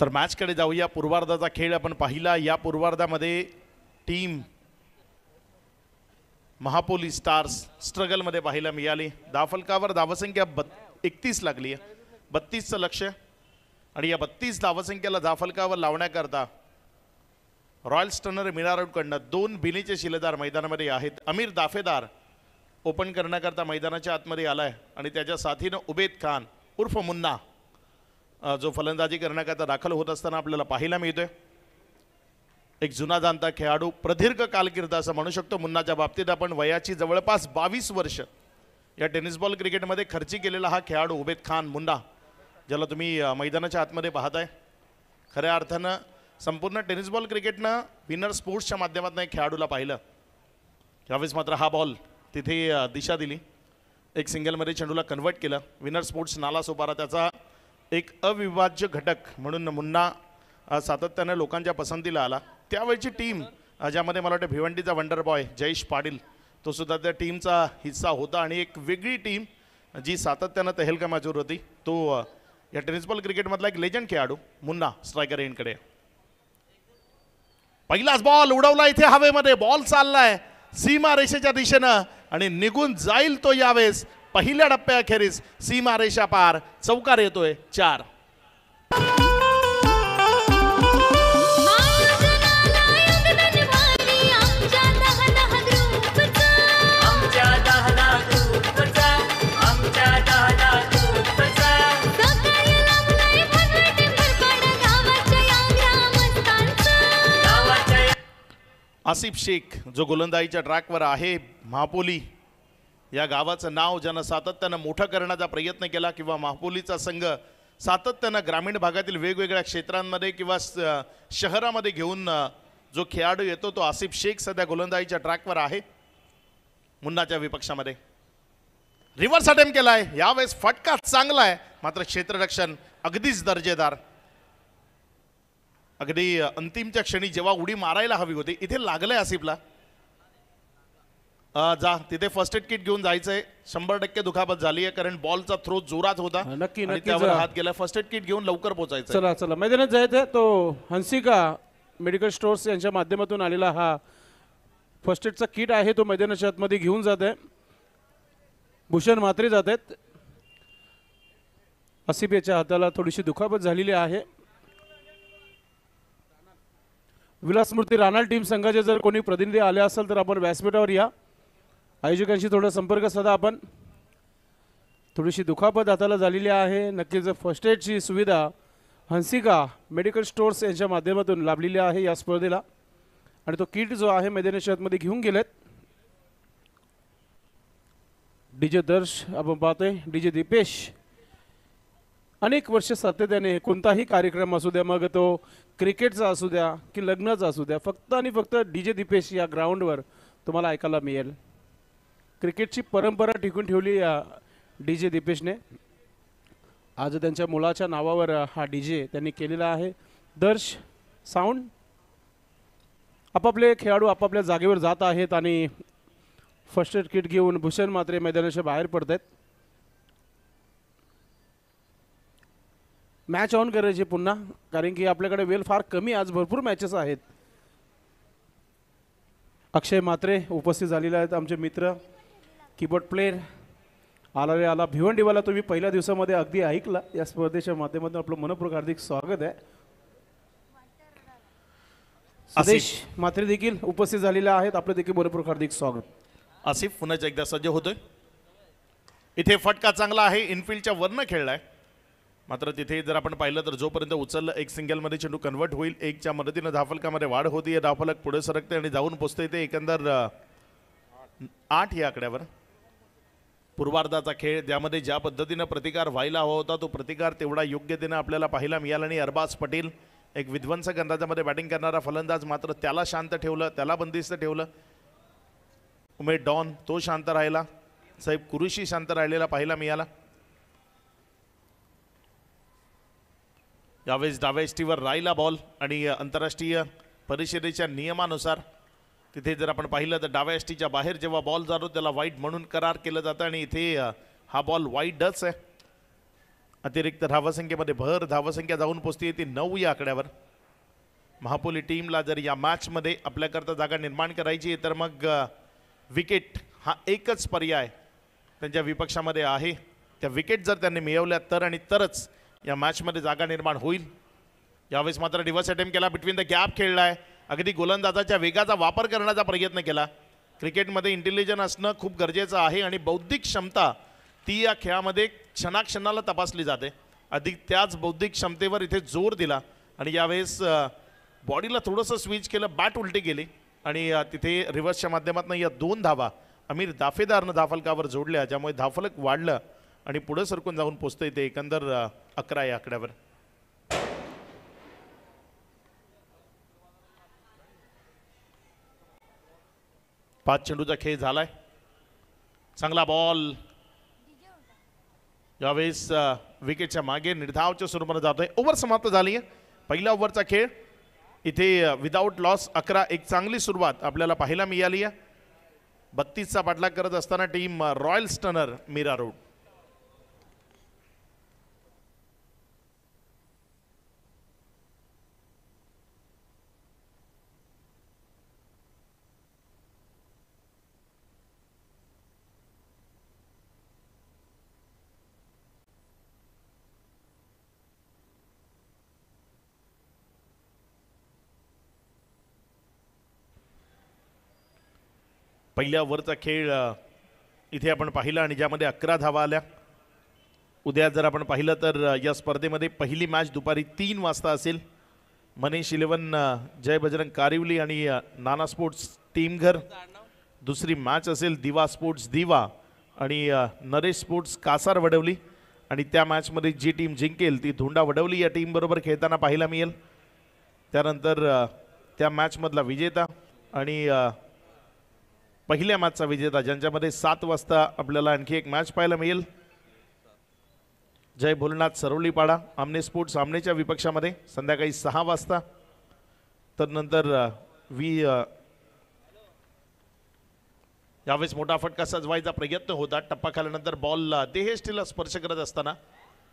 तर मॅचकडे जाऊया. पूर्वार्धाचा खेळ आपण पाहिला. या पूर्वार्धामध्ये टीम महापोली स्टार्स स्ट्रगलमध्ये पाहायला मिळाली. धावफलकावर धावसंख्या 31 लागली आहे, 32चं लक्ष्य, आणि या 32 धावसंख्येला धावफलकावर लावण्याकरता रॉयल स्टनर मिनारोडकडनं 2 बिनीचे शिलेदार मैदानामध्ये आहेत. अमीर दाफेदार ओपन करण्याकरता मैदानाच्या आतमध्ये आलाय, आणि त्याच्या साथीनं उबेद खान उर्फ मुन्ना जो फलंदाजी करण्याकरता दाखल होत असताना आपल्याला पाहायला मिळतोय. एक जुना जाणता खेळाडू, प्रदीर्घ कारकीर्द असं म्हणू शकतो मुन्नाच्या बाबतीत आपण. वयाची जवळपास 22 वर्ष या टेनिस बॉल क्रिकेटमध्ये खर्ची केलेला हा खेळाडू उबेद खान मुन्ना, ज्याला तुम्ही मैदानाच्या आतमध्ये पाहताय, खऱ्या अर्थानं संपूर्ण टेनिस बॉल क्रिकेटनं विनर स्पोर्ट्सच्या माध्यमातून एक खेळाडूला पाहिलं. यावेळेस मात्र हा बॉल तिथे दिशा दिली, एक सिंगलमध्ये चेंडूला कन्वर्ट केलं. विनर स्पोर्ट्स नालासोपारा त्याचा एक अविभाज्य घटक म्हणून मुन्ना सातत्यानं लोकांच्या पसंतीला आला. त्यावेळची टीम ज्यामध्ये मला वाटतं भिवंडीचा वंडर बॉय जयेश पाटील तो सुद्धा त्या टीमचा हिस्सा होता, आणि एक वेगळी टीम जी सातत्यानं तहेलकामाजूर होती, तो या टेनिस बॉल क्रिकेटमधला एक लेजंड खेळाडू मुन्ना स्ट्रायकर एंडकडे. पहिलाच बॉल उडवला इथे हवेमध्ये, बॉल चाललाय सीमा रेषेच्या दिशेनं आणि निघून जाईल तो यावेळेस. पहिल्या टप्प्याखेरीस सीमा रेषा पार, चौकार येतोय 4. आसिफ शेख जो गोलंदाजीच्या ट्रॅकवर आहे, महापोली या गावाचं नाव ज्यानं सातत्यानं मोठं करण्याचा प्रयत्न केला, किंवा महापोलीचा संघ सातत्यानं ग्रामीण भागातील वेगवेगळ्या क्षेत्रांमध्ये किंवा शहरामध्ये घेऊन जो खेळाडू येतो तो आसिफ शेख सध्या गोलंदाजीच्या ट्रॅकवर आहे. मुन्नाच्या विपक्षामध्ये रिव्हर्स अटेम्प्ट केलाय, यावेळेस फटका चांगला आहे, मात्र क्षेत्ररक्षण अगदीच दर्जेदार. अगदी अंतिमच्या क्षणी जेव्हा उडी मारायला हवी होती इथे लागलंय आसिफला. जा तिथे फर्स्ट एड किट घेऊन जायचंय. 100% दुखापत झाली आहे, कारण बॉलचा थ्रो जोरात होता, नक्की आणि नक्की त्यावर हात गेला. फर्स्ट एड किट घेऊन लवकर पोहोचायचं. चला चला मैदानात जायचं. तो हंसिका मेडिकल स्टोर्स यांच्या माध्यमातून आलेला हा फर्स्ट एडचा किट आहे, तो मैदानाच्या आतमध्ये घेऊन जात आहे. भूषण म्हात्रे जात आहेत. आसिफ याच्या हाताला थोडीशी दुखापत झालेली आहे. विलासमूर्ती राणा टीम संघाचे जर कोणी प्रतिनिधी आले असेल तर आपण व्यासपीठावर या. आयोजकांशी थोडा संपर्क साधा आपण. थोडीशी दुखापत हाताला झालेली आहे. नक्कीच फर्स्ट एडची सुविधा हंसिका मेडिकल स्टोअर्स यांच्या माध्यमातून लाभलेली आहे या स्पर्धेला आणि तो किट जो आहे मैदानी शर्यतमध्ये घेऊन गेलेत. डीजे दर्श आपण पाहतोय, डीजे दीपेश अनेक वर्ष सातत्याने कोणताही कार्यक्रम असू द्या, मग तो क्रिकेटचा असू द्या की लग्नाचा असू द्या, फक्त आणि फक्त डीजे दीपेश या ग्राउंडवर तुम्हाला ऐकायला मिळेल. क्रिकेटची परंपरा टिकून ठेवली या डीजे दीपेशने. आज त्यांच्या मुलाच्या नावावर हा डीजे त्यांनी केलेला आहे. दर्श साऊंड. आपापले खेळाडू आपापल्या जागेवर जात आहेत आणि फर्स्ट एड किट घेऊन भूषण मात्रे मैदानाच्या बाहेर पडत आहेत. मॅच ऑन करायची पुन्हा, कारण की आपल्याकडे वेळ फार कमी, आज भरपूर मॅचेस आहेत. अक्षय मात्रे उपस्थित झालेले आहेत, आमचे मित्र कीबोर्ड प्लेयर. आला रे आला भिवंडीवाला तुम्ही पहिल्या दिवसामध्ये अगदी ऐकला. या स्पर्धेच्या माध्यमातून आपलं मनपूर्वक हार्दिक स्वागत आहे. सुदेश मात्रे देखील उपस्थित झालेले आहेत, आपलं देखील मनपूर्वक हार्दिक स्वागत. आसिफ पुन्हा एकदा सज्ज होतोय. इथे फटका चांगला आहे, इनफिल्डच्या वरनं खेळलाय. मात्र तिथे जर आपण पाहिलं तर जोपर्यंत उचललं एक सिंगलमध्ये चेंडू कन्वर्ट होईल, एकच्या मदतीनं धावफलकामध्ये वाढ होती. धावफलक पुढे सरकते आणि जाऊन पोचते. ते एकंदर 8 या आकड्यावर. पूर्वार्धाचा खेळ ज्यामध्ये ज्या पद्धतीनं प्रतिकार व्हायला हवा होता तो प्रतिकार तेवढा योग्यतेनं आपल्याला पाहायला मिळाला नाही. अरबाज पटेल एक विध्वंसक अंदाजामध्ये बॅटिंग करणारा फलंदाज, मात्र त्याला शांत ठेवलं, त्याला बंदिस्त ठेवलं. उमेद डॉन तो शांत राहिला, साहेब कुरुशी शांत राहिलेला पाहायला मिळाला. यावेळेस डाव्या एसटीवर राहिला बॉल आणि आंतरराष्ट्रीय परिषदेच्या नियमानुसार तिथे जर आपण पाहिलं तर डाव्या एसटीच्या बाहेर जेव्हा बॉल जातो त्याला वाईट म्हणून करार केलं जातं आणि इथे हा बॉल वाईटच आहे. अतिरिक्त धावसंख्येमध्ये भर धावसंख्या जाऊन पोचते ती 9 या आकड्यावर. महापोली टीमला जर या मॅचमध्ये आपल्याकरता जागा निर्माण करायची आहे तर मग विकेट हा एकच पर्याय त्यांच्या विपक्षामध्ये आहे. त्या विकेट जर त्यांनी मिळवल्या तर आणि तरच या मॅचमध्ये जागा निर्माण होईल. यावेळेस मात्र रिव्हर्स अटेम्प्ट केला, बिटवीन द गॅप खेळलाय, अगदी गोलंदाजाच्या वेगाचा वापर करण्याचा प्रयत्न केला. क्रिकेटमध्ये इंटेलिजन्स असणं खूप गरजेचं आहे आणि बौद्धिक क्षमता ती या खेळामध्ये क्षणाक्षणाला तपासली जाते. अधिक त्याच बौद्धिक क्षमतेवर इथे जोर दिला आणि यावेळेस बॉडीला थोडंसं स्विच केलं, बॅट उलटी गेली आणि तिथे रिव्हर्सच्या माध्यमातून या 2 धावा अमीर दाफेदारनं धावफलकावर जोडल्या, ज्यामुळे धावफलक वाढलं आणि पुढे सरकून जाऊन पोचतंय ते एकंदर 11 या आकड्यावर. पाच चेंडूचा खेळ झालाय. चांगला बॉल यावेळेस विकेटच्या मागे निर्धावच्या स्वरूपाने जातोय. ओव्हर समाप्त झाली आहे. पहिल्या ओव्हरचा खेळ इथे विदाऊट लॉस 11. एक चांगली सुरुवात आपल्याला पाहायला मिळाली आहे. 32चा पाठलाग करत असताना team royal stunner Mira Road. पहिल्या ओव्हरचा खेळ इथे आपण पाहिला आणि ज्यामध्ये 11 धावा आल्या. उद्या जर आपण पाहिलं तर या स्पर्धेमध्ये पहिली मॅच दुपारी 3 वाजता असेल. मनीष 11 जय बजरंग कारिवली आणि नाना स्पोर्ट्स टीमघर. दुसरी मॅच असेल दिवा स्पोर्ट्स दिवा आणि नरेश स्पोर्ट्स कासार वडवली आणि त्या मॅचमध्ये जी टीम जिंकेल ती धोंडा वडवली या टीमबरोबर खेळताना पाहायला मिळेल. त्यानंतर त्या मॅचमधला विजेता आणि पहिल्या मॅचचा विजेता, ज्यांच्यामध्ये 7 वाजता आपल्याला आणखी एक मॅच पाहायला मिळेल. जय भोलनाथ सरवलीपाडा आमने स्पोर्ट्स आमनेच्या विपक्षामध्ये संध्याकाळी 6 वाजता. तदनंतर यावेळेस मोठा फटका सजवायचा प्रयत्न होता. टप्पा खाल्यानंतर बॉल देहेष्टीला स्पर्श करत असताना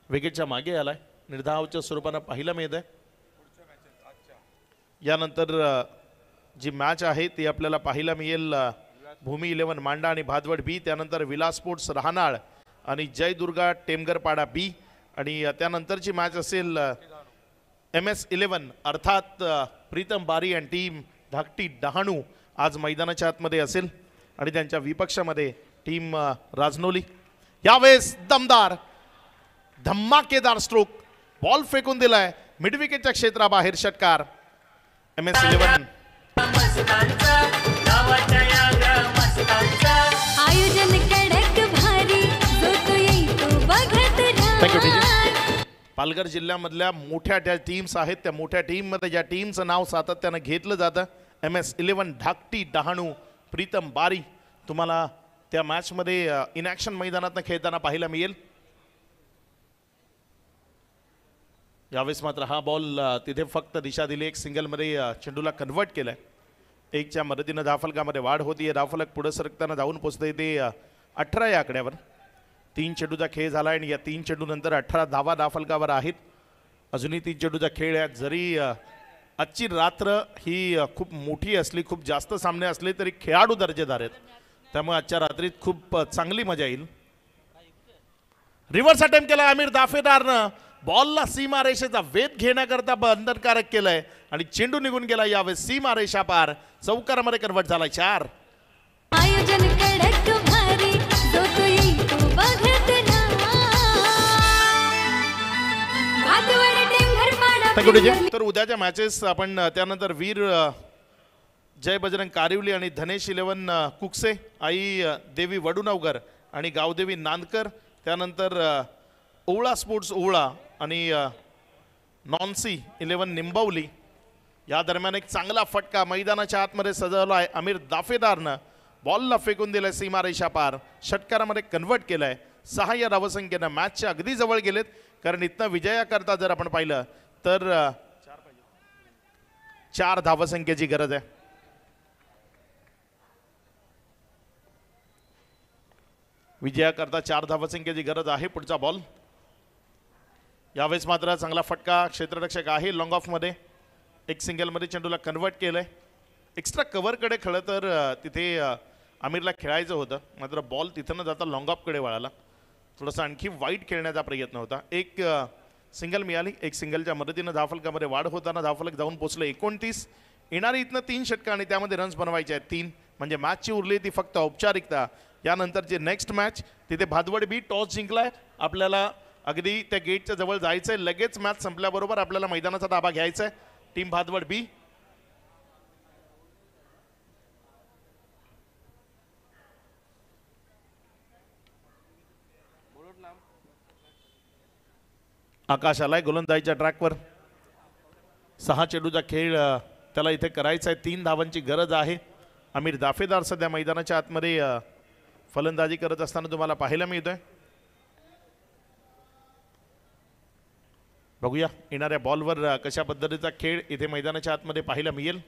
विकेटच्या मागे आलाय. निर्धावच्या स्वरूपानं पाहायला मिळत आहे. यानंतर जी मॅच आहे ती आपल्याला पाहायला मिळेल भूमी 11 मांडा आणि भादवड बी. त्यानंतर विलास स्पोर्ट्स राहनाळ आणि जय दुर्गा टेमगरपाडा बी आणि त्यानंतरची मॅच असेल MS 11 अर्थात प्रीतम बारी आणि टीम धाकटी डहाणू आज मैदानाच्या आतमध्ये असेल आणि त्यांच्या विपक्षामध्ये टीम राजनोली. यावेळेस दमदार धमाकेदार स्ट्रोक, बॉल फेकून दिलाय मिड विकेटच्या क्षेत्राबाहेर, षटकार. MS11 आयोजन कडक भारी जो तो येई तो बघत Thank you, राहा. पालघर जिल्ह्यामधल्या मोठ्या ज्या टीम्स आहेत त्या मोठ्या टीममध्ये ज्या टीमचं नाव सातत्यानं घेतलं जातं MS11 धाकटी डहाणू प्रीतम बारी तुम्हाला त्या मॅचमध्ये इन ॲक्शन मैदानात खेळताना पाहायला मिळेल. यावेळेस मात्र हा बॉल तिथे फक्त दिशा दिली, एक सिंगलमध्ये चेंडूला कन्वर्ट केलाय. एकच्या मदतीनं धाफलकामध्ये वाढ होतीये, धाफलक पुढे सरकताना जाऊन पोहोचते ते 18 या आकड्यावर. 3 चेंडूचा खेळ झाला आणि या 3 चेंडूनंतर 18 धावा धाफलकावर आहेत. अजूनही 3 चेंडूचा खेळ आहे. जरी आजची रात्र ही खूप मोठी असली, खूप जास्त सामने असले तरी खेळाडू दर्जेदार आहेत, त्यामुळे आजच्या रात्रीत खूप चांगली मजा येईल. रिव्हर्स अटेम्प्ट केला आमिर दाफेदारनं, बॉलला सीमारेषेचा वेध घेण्याकरता बंधनकारक केलंय आणि चेंडू निघून गेला. यावेळेस सीमारेषा पार, चौकारामध्ये कन्वर्ट झाला. 4. आयोजन कडक भारी जो तो येई तो बघत राहा. भातवड टेंभर पाडा तर उद्याच्या मॅचेस आपण त्यानंतर वीर जय बजरंग कारिवली आणि धनेश 11 कुकसे, आई देवी वडुनवकर आणि गावदेवी नांदकर, त्यानंतर ओवळा स्पोर्ट्स ओवळा आणि नॉन्सी 11 निंबवली या दरम्यान एक चांगला फटका मैदानाच्या आतमध्ये सजवला आहे आमिर दाफेदारनं. बॉलला फेकून दिलाय सीमारेषा पार, षटकारामध्ये कन्वर्ट केलाय. 6 या धावसंख्येनं मॅचच्या अगदी जवळ गेलेत, कारण इथनं विजयाकरता जर आपण पाहिलं तर 4 धावसंख्येची गरज आहे. विजयाकरता 4 धावसंख्येची गरज आहे. पुढचा बॉल यावेळेस मात्र चांगला फटका, क्षेत्ररक्षक आहे लॉंग ऑफमध्ये, एक सिंगलमध्ये चेंडूला कन्वर्ट केलंय. एक्स्ट्रा कव्हरकडे खेळलं तर तिथे आमिरला खेळायचं होतं, मात्र बॉल तिथं न जाता लॉंग ऑफकडे वळाला. थोडंसं आणखी वाईट खेळण्याचा प्रयत्न होता. एक सिंगल मिळाली, एक सिंगलच्या मदतीनं धावफलकामध्ये वाढ होताना धावफलक जाऊन पोचलं 29. येणारी इथनं 3 षटकं आणि त्यामध्ये रन्स बनवायचे आहेत 3, म्हणजे मॅचची उरली ती फक्त औपचारिकता. यानंतरची नेक्स्ट मॅच तिथे भादवड बी टॉस जिंकलाय, आपल्याला अगदी त्या गेटच्या जवळ जायचंय. लगेच मॅच संपल्याबरोबर आपल्याला मैदानाचा ताबा घ्यायचा आहे. टीम भादवड बी आकाश आलाय गोलंदाजीच्या ट्रॅकवर. 6 चेंडूचा खेळ त्याला इथे करायचा आहे. 3 धावांची गरज आहे. आमिर दाफेदार सध्या मैदानाच्या आतमध्ये फलंदाजी करत असताना तुम्हाला पाहायला मिळतोय. बघूया येणाऱ्या बॉलवर कशा पद्धतीचा खेळ इथे मैदानाच्या आतमध्ये पाहायला मिळेल.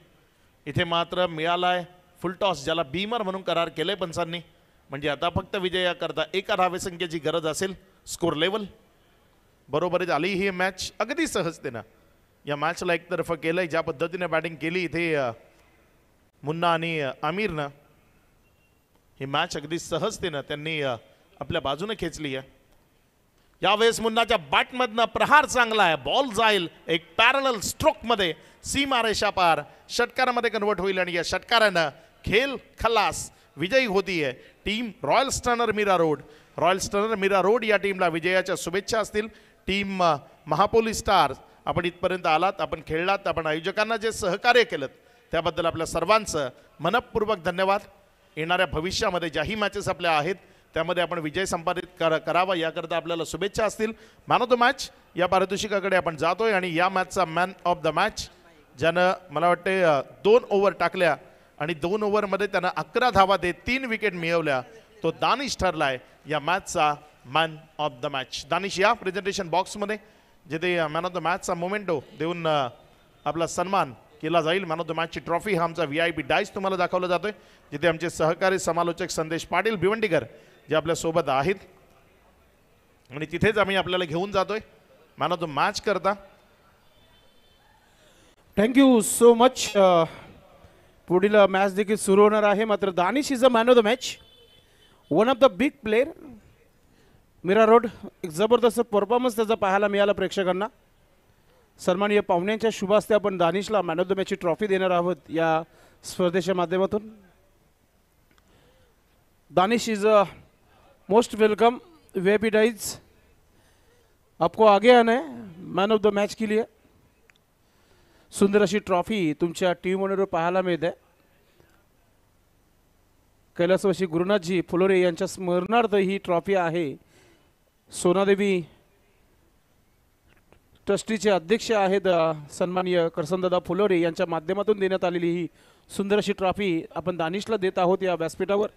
इथे मात्र मिळालाय फुल टॉस, ज्याला बीमर म्हणून करार केलंय पंचांनी, म्हणजे आता फक्त विजयाकरता 1 धावसंख्येची गरज असेल. स्कोर लेवल बरोबरीत आली ही मॅच अगदी सहजतेनं. या मॅचला एकतर्फ केलंय. ज्या पद्धतीने बॅटिंग केली इथे मुन्ना आणि आमिरनं, ही मॅच अगदी सहजतेनं त्यांनी आपल्या बाजूने खेचली आहे. यावेळेस मुन्नाच्या बॅटमधनं प्रहार चांगला आहे, बॉल जाईल एक पॅरलल स्ट्रोकमध्ये, सीमारेषा पार, षटकारामध्ये कन्वर्ट होईल आणि या षटकारानं खेळ खलास, विजयी होतीये team Royal Stunner Mira Road. Royal Stunner Mira Road या टीमला विजयाच्या शुभेच्छा असतील. टीम महापोलीस स्टार्स, आपण इथपर्यंत आलात, आपण खेळलात, आपण आयोजकांना जे सहकार्य केलं त्याबद्दल आपल्या सर्वांचं मनपूर्वक धन्यवाद. येणाऱ्या भविष्यामध्ये ज्याही मॅचेस आपल्या आहेत त्यामध्ये आपण विजय संपादित करावा याकरता आपल्याला शुभेच्छा असतील. मॅन ऑफ द मॅच या पारितोषिकाकडे आपण जातोय आणि या मॅचचा मॅन ऑफ द मॅच ज्यानं मला वाटते 2 ओव्हर टाकल्या आणि 2 ओव्हरमध्ये त्यानं 11 धावा देत 3 विकेट मिळवल्या, तो दानिश ठरलाय या मॅचचा man of the match. Danish या प्रेझेंटेशन बॉक्समध्ये जिथे मॅन ऑफ द मॅचचा मोमेंटो देऊन आपला सन्मान केला जाईल. मॅन ऑफ द मॅचची ट्रॉफी हा आमचा VIP डायस तुम्हाला दाखवला जातोय, जिथे आमचे सहकारी समालोचक संदेश पाटील भिवंडीकर जे आपल्या सोबत आहेत आणि तिथेच आम्ही आपल्याला घेऊन जातोय मॅन ऑफ द मॅच करता. Thank you so much. पुढील मॅच देखील सुरू होणार आहे, मात्र Danish is a man of the match, one of the big player. Mira Road एक जबरदस्त परफॉर्मन्स त्याचा पाहायला मिळाला प्रेक्षकांना. सन्माननीय पाहुण्यांच्या शुभ हस्ते आपण दानिशला मॅन ऑफ द मॅचची ट्रॉफी देणार आहोत या स्पर्धेच्या माध्यमातून. Danish is most welcome. VIP dais आपको आगे आना है मैन ऑफ द मैच के लिए. सुंदर अशी ट्रॉफी तुमच्या टीमवर पाहायला मिळते. कैलासवासी गुरुनाथजी फुलोरे यांच्या स्मरणार्थ ही ट्रॉफी आहे. सोनादेवी ट्रस्टीचे अध्यक्ष आहेत सन्माननीय करसनदादा फुलोरे यांच्या माध्यमातून देण्यात आलेली ही सुंदर अशी ट्रॉफी आपण दानिशला देत आहोत या व्यासपीठावर.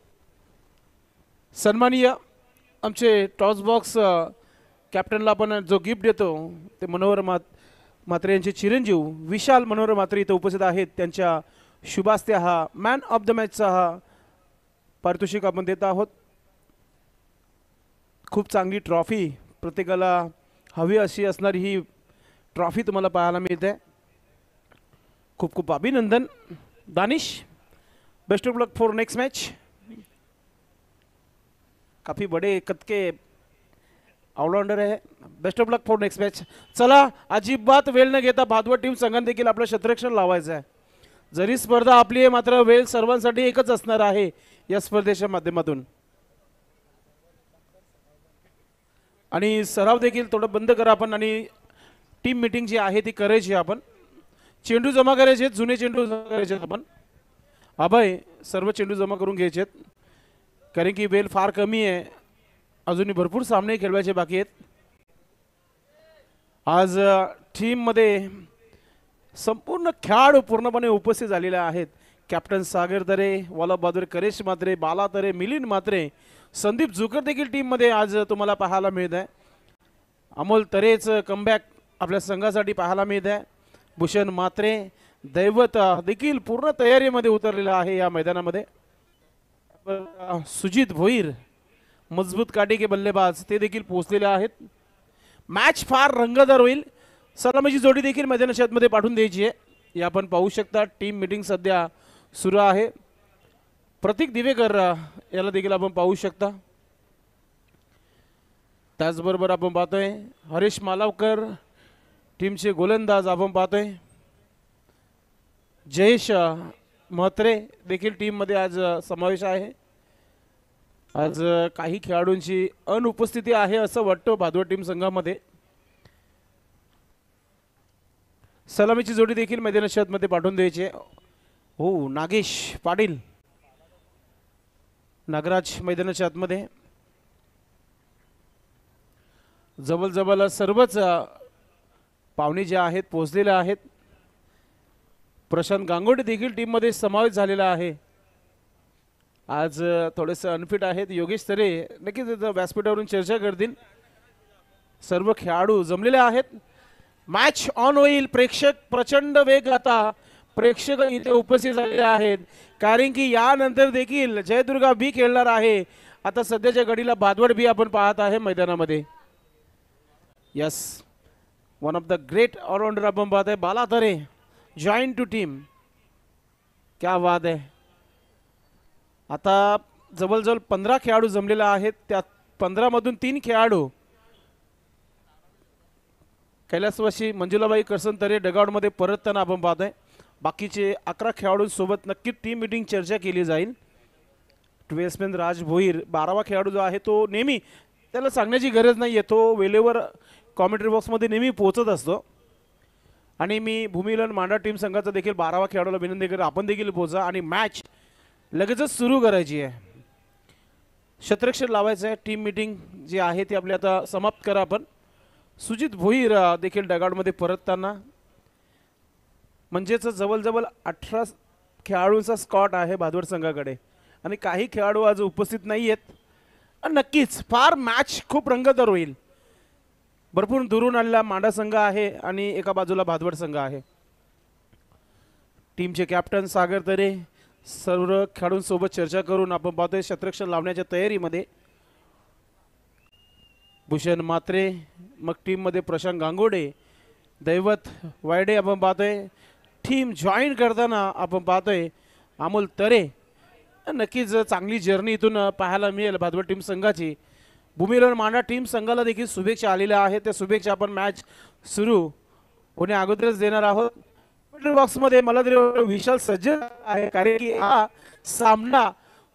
सन्माननीय आमचे टॉस बॉक्स कॅप्टनला आपण जो गिफ्ट देतो ते मनोहर म्हात्रे यांचे चिरंजीव विशाल मनोहर म्हात्रे इथं उपस्थित आहेत. त्यांच्या शुभास्ते हा मॅन ऑफ द मॅचचा हा पारितोषिक आपण देत आहोत. खूप चांगली ट्रॉफी, प्रत्येकाला हवी अशी असणारी ही ट्रॉफी तुम्हाला पाहायला मिळते. खूप खूप अभिनंदन Danish. Best of luck for next match. काफ़ी बड़े कद के ऑलराउंडर आहे. Best of luck for next match. चला अजिबात वेळ न घेता भादवड टीम संघाने देखील आपलं शतरक्षण लावायचं आहे. जरी स्पर्धा आपली आहे मात्र वेळ सर्वांसाठी एकच असणार आहे या स्पर्धेच्या माध्यमातून. आणि सराव देखील थोडं बंद करा आपण आणि टीम मीटिंग जी आहे ती करायची. आपण चेंडू जमा करायचे आहेत, जुने चेंडू जमा करायचे आहेत. आपण अभय सर्व चेंडू जमा करून घ्यायचे आहेत कारण की वेळ फार कमी आहे. अजूनही भरपूर सामने खेळवायचे बाकी आहेत. आज टीममध्ये संपूर्ण खेळाडू पूर्णपणे उपस्थित झालेले आहेत. कॅप्टन सागर तरे, वल्लभ बहादूर करेश म्हात्रे, बाला तरे, मिलिंद म्हात्रे, संदीप जुकर देखील टीममध्ये आज तुम्हाला पाहायला मिळत आहे. अमोल तरेचं कमबॅक आपल्या संघासाठी पाहायला मिळत आहे. भूषण म्हात्रे, दैवत देखील पूर्ण तयारीमध्ये उतरलेला आहे या मैदानामध्ये. सुजित भोईर मजबूत काठी के बल्लेबाज ते देखील पोहोचलेले आहेत. मॅच फार रंगतदार होईल. सलामीची जोडी देखील मैदानाच्या आतमध्ये पाठवून द्यायची आहे. हे आपण पाहू शकता. टीम मीटिंग सध्या सुरू आहे. प्रतीक दिवेकर याला देखील आपण पाहू शकता. त्याचबरोबर आपण पाहतोय हरीश मालावकर टीमचे गोलंदाज आपण पाहतोय. जयेश म्हात्रे देखील टीममध्ये आज समावेश आहे. आज काही खेळाडूंची अनुपस्थिती आहे असं वाटतं भादवड टीम संघामध्ये. सलामीची जोडी देखील मैदानाच्या आतमध्ये पाठवून द्यायची. हो नागेश पाटील नागराज मैदानाच्या आतमध्ये. जवळ सर्वच पाहुणे जे आहेत पोहोचलेले आहेत. प्रशांत गांगोडे देखील टीममध्ये समावेश झालेला आहे. आज थोडेसे अनफिट आहेत. योगेश तरे नक्कीच व्यासपीठावरून चर्चा करतील. सर्व खेळाडू जमलेले आहेत. मॅच ऑन होईल. प्रेक्षक प्रचंड वेग आता प्रेक्षक इथे उपस्थित झालेले आहेत कारण की यानंतर देखील जयदुर्गा बी खेळणार आहे. आता सध्याच्या घडीला भादवड बी आपण पाहत आहे मैदानामध्ये. Yes one of the great allrounder आपण पाहत आहे Bala Tare join to team. क्या बात आहे. आता जवळजवळ 15 खेळाडू जमलेले आहेत. त्या 15 मधून 3 खेळाडू कैलासवासी मंजुलाबाई करसन तरे डगआउटमध्ये परतताना आपण पाहतोय. बाकीचे 11 खेळाडूंसोबत नक्की टीम मीटिंग चर्चा केली जाईल. ट्वेल्समॅन राज भोईर 12वा खेळाडू जो आहे तो नेहमी त्याला सांगण्याची गरज नाही आहे. तो वेळेवर कॉमेंट्री बॉक्समध्ये नेहमी पोहोचत असतो. आणि मी भूमिलन मांडा टीम संघाचा देखील 12वा खेळाडूला विनंती करेन आपण देखील पोहोचा आणि मॅच लगेचच सुरू करायची आहे. शतरक्षण लावायचं आहे. टीम मीटिंग जी आहे ती आपली आता समाप्त करा आपण. सुजित भोईर देखील डगआउटमध्ये परतताना म्हणजेच जवळजवळ 18 खेळाडूंचा स्कॉट आहे भादवड संघाकडे आणि काही खेळाडू आज उपस्थित नाही आहेत. नक्कीच फार मॅच खूप रंगतदार होईल. भरपूर दुरून आलेला मांडा संघ आहे आणि एका बाजूला भादवड संघ आहे. टीमचे कॅप्टन सागर तरे सर्व खेळाडूंसोबत चर्चा करून आपण पाहतोय शतरक्षण लावण्याच्या तयारीमध्ये. भूषण म्हात्रे मग टीममध्ये प्रशांत गांगोडे दैवत वायडे आपण पाहतोय. टीम जॉईन करताना आपण पाहतोय अमोल तरे. नक्कीच चांगली जर्नी इथून पाहायला मिळेल भादवड टीम संघाची. भूमिलन मांडा टीम संघाला देखील शुभेच्छा आलेल्या आहेत. त्या शुभेच्छा आपण मॅच सुरू कोणी अगोदरच देणार आहोत. मिडल बॉक्समध्ये मला तरी वाटतं विशाल सज्ज आहे, कारण की हा सामना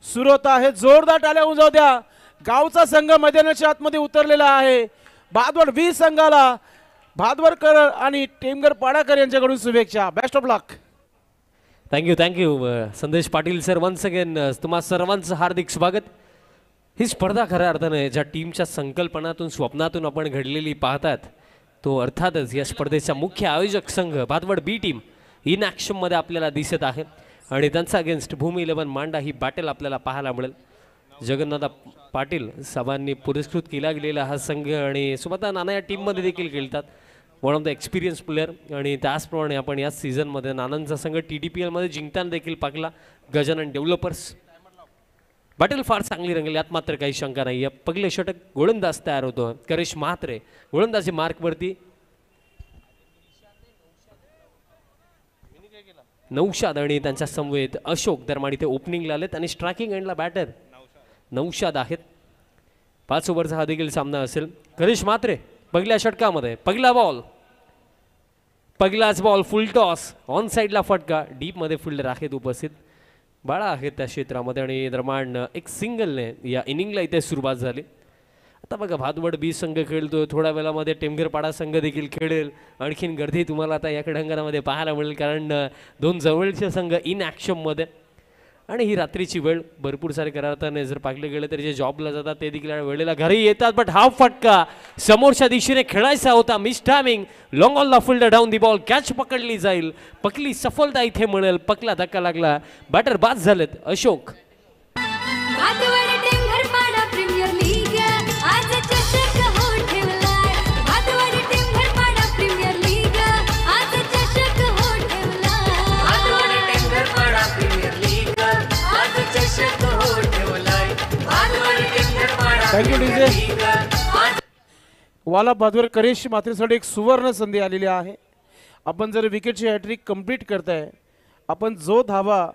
सुरू होत आहे. जोरदार टाळ्या होऊन जाऊ द्या. गावचा संघ मैदानाच्या आतमध्ये उतरलेला आहे. भादवड 20 संघाला भादवडकर आणि टेमगर पाडाकर यांच्याकडून शुभेच्छा. Best of luck. थँक्यू संदेश पाटील सर. वन्स अगेन तुम्हा सर्वांचं हार्दिक स्वागत. ही स्पर्धा खऱ्या अर्थाने ज्या टीमच्या संकल्पनातून स्वप्नातून आपण घडलेली पाहतात, तो अर्थातच या स्पर्धेचा मुख्य आयोजक संघ भादवड बी टीम इन ॲक्शनमध्ये आपल्याला दिसत आहे आणि त्यांचा अगेन्स्ट भूमी 11 मांडा ही बॅटल आपल्याला पाहायला मिळेल. जगन्नाथ पाटील साहेबांनी पुरस्कृत केला गेलेला हा संघ आणि सुमता नाना या टीममध्ये देखील खेळतात. One of the experience player आणि त्याचप्रमाणे आपण या सीझनमध्ये नानांचा संघ TDPLमध्ये जिंकताना देखील पाहिला. गजानन डेव्हलपर्स बॅटल फार चांगली रंगली, यात मात्र काही शंका नाही आहे. पगले षटक गोलंदाज तयार होतो. करिश म्हात्रे गोलंदाजी मार्कवरती. नौशाद आणि त्यांच्या समवेत अशोक दरम्यान इथे ओपनिंगला आलेत आणि स्ट्रायकिंग एंडला बॅटर नौशाद आहेत. 5 ओव्हरचा हा देखील सामना असेल. करिश म्हात्रे पहिल्या षटकामध्ये पहिलाच बॉल फुल टॉस ऑन साईडला फटका. डीपमध्ये फिल्डर आहेत उपस्थित, बाळा आहेत त्या क्षेत्रामध्ये आणि दरम्यान एक सिंगलने या इनिंगला इथे सुरुवात झाली. आता बघा भादवड बी संघ खेळतो, थोड्या वेळामध्ये टेमघरपाडा संघ देखील खेळेल. आणखीन गर्दी तुम्हाला आता या क्रीडांगणामध्ये पाहायला मिळेल, कारण 2 जवळचे संघ इन ॲक्शनमध्ये. आणि ही रात्रीची वेळ भरपूर सारे करार्थाने जर पाहिलं गेलं तर जे जॉबला जातात ते देखील वेळेला घरी येतात. बट हा फटका समोरच्या दिशेने खेळायचा होता. Miss timing. लॉंग ऑन ला fielder down the ball. Catch पकडली जाईल. पकली सफलता इथे मिळेल. पकला धक्का लागला. बॅटर बाद झालेत अशोक. भादवड टेमघरपाडा प्रीमियर लीग आज चषक हो ठेवलाय. भादवड टेमघरपाडा प्रीमियर लीग आज चषक हो ठेवलाय. भादवड टेमघरपाडा प्रीमियर लीग आज चषक हो ठेवलाय. Bhadwad टेमघरपाडा thank you DJ. वाला भादवर करिश मात्रेसाठी एक सुवर्ण संधी आलेली आहे. आपण जर विकेटची हॅट्रिक कंप्लीट करताय, आपण जो धावा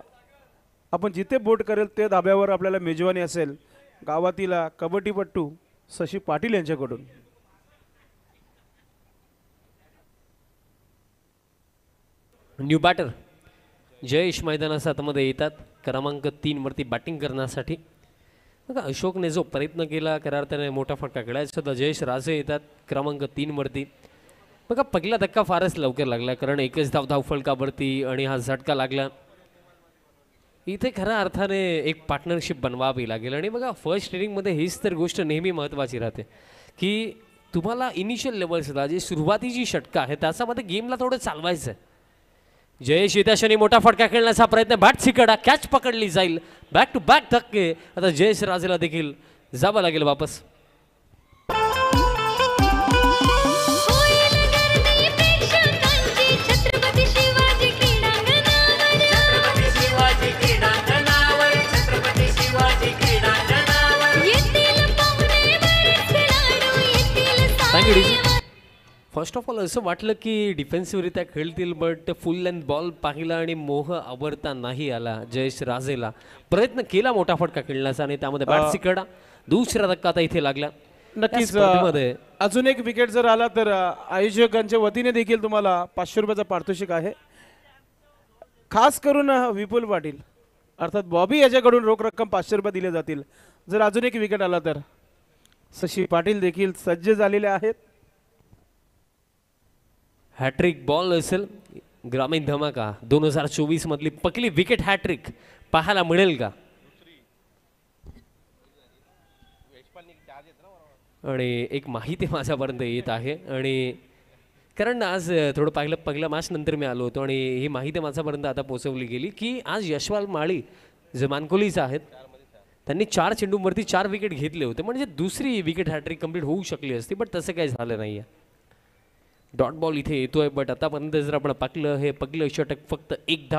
आपण जिथे बोट करेल ते धाब्यावर आपल्याला मेजवानी असेल गावातील कबड्डीपट्टू शशी पाटील यांच्याकडून. न्यू बॅटर जयेश मैदानाच्या आतमध्ये येतात क्रमांक 3 वरती बॅटिंग करण्यासाठी. बघा अशोकने जो प्रयत्न केला खऱ्या अर्थाने मोठा फटका खेळायचा होता. जयेश राजे येतात क्रमांक 3 वरती. बघा पहिला धक्का फारच लवकर लागला, कारण एकच धाव फलकावरती आणि हा झटका लागला. इथे खऱ्या अर्थाने एक पार्टनरशिप बनवावी लागेल. आणि बघा फर्स्ट इनिंगमध्ये हीच तर गोष्ट नेहमी महत्त्वाची राहते की तुम्हाला इनिशियल लेवल्सला जी सुरुवातीची षटका आहे त्याच्यामध्ये गेमला थोडं चालवायचं आहे. जयेश इतिहासाने मोठा फटका खेळण्याचा प्रयत्न. बॅट चिकडा. कॅच पकडली जाईल. बॅक टू बॅक धक्के. आता जयेश राजेला देखील जावं लागेल वापस. होईल गर्दी प्रेक्षकांची छत्रपती शिवाजी क्रीडांगणावर. छत्रपती शिवाजी क्रीडांगणावर. छत्रपती शिवाजी क्रीडांगणावर येतील पाहुणे बरेच खेळाडू येतील थँक्यू सारे. डीजे. फर्स्ट ऑफ ऑल असं वाटलं की डिफेन्सिव्हरित्या खेळतील, बट फुल लेंथ बॉल पाहिला आणि मोह आवरता नाही आला. जयेश राजेला प्रयत्न केला मोठा फटका खेळण्याचा आणि त्यामध्ये बॅट सिकडा. दुसरा धक्का आता इथे लागला. नक्कीच या स्पर्धेमध्ये अजून एक विकेट जर आला तर आयोजकांच्या वतीने देखील तुम्हाला 500 रुपयाचा पारितोषिक आहे. खास करून विपुल पाटील अर्थात बॉबी याच्याकडून रोख रक्कम 500 रुपये दिले जातील जर अजून एक विकेट आला तर. शशी पाटील देखील सज्ज झालेले आहेत. हॅट्रिक बॉल असेल. ग्रामीण धमाका 2024 मधली पहिली विकेट हॅट्रिक पाहायला मिळेल का? आणि एक माहिती माझ्यापर्यंत येत आहे, आणि कारण आज थोडं पाहिलं पहिल्या मॅच नंतर मी आलो होतो आणि ही माहिती माझ्यापर्यंत आता पोहोचवली गेली की आज यशवाल माळी जे मानकोलीचे आहेत त्यांनी 4 चेंडूंवरती 4 विकेट घेतले होते, म्हणजे दुसरी विकेट हॅट्रिक कंप्लीट होऊ शकली असती, बट तसं काही झालं नाही आहे. डॉट बॉल इथे येतोय, बट आतापर्यंत जर आपण पाहिलं हे पहिलं षटक फक्त 1 धाव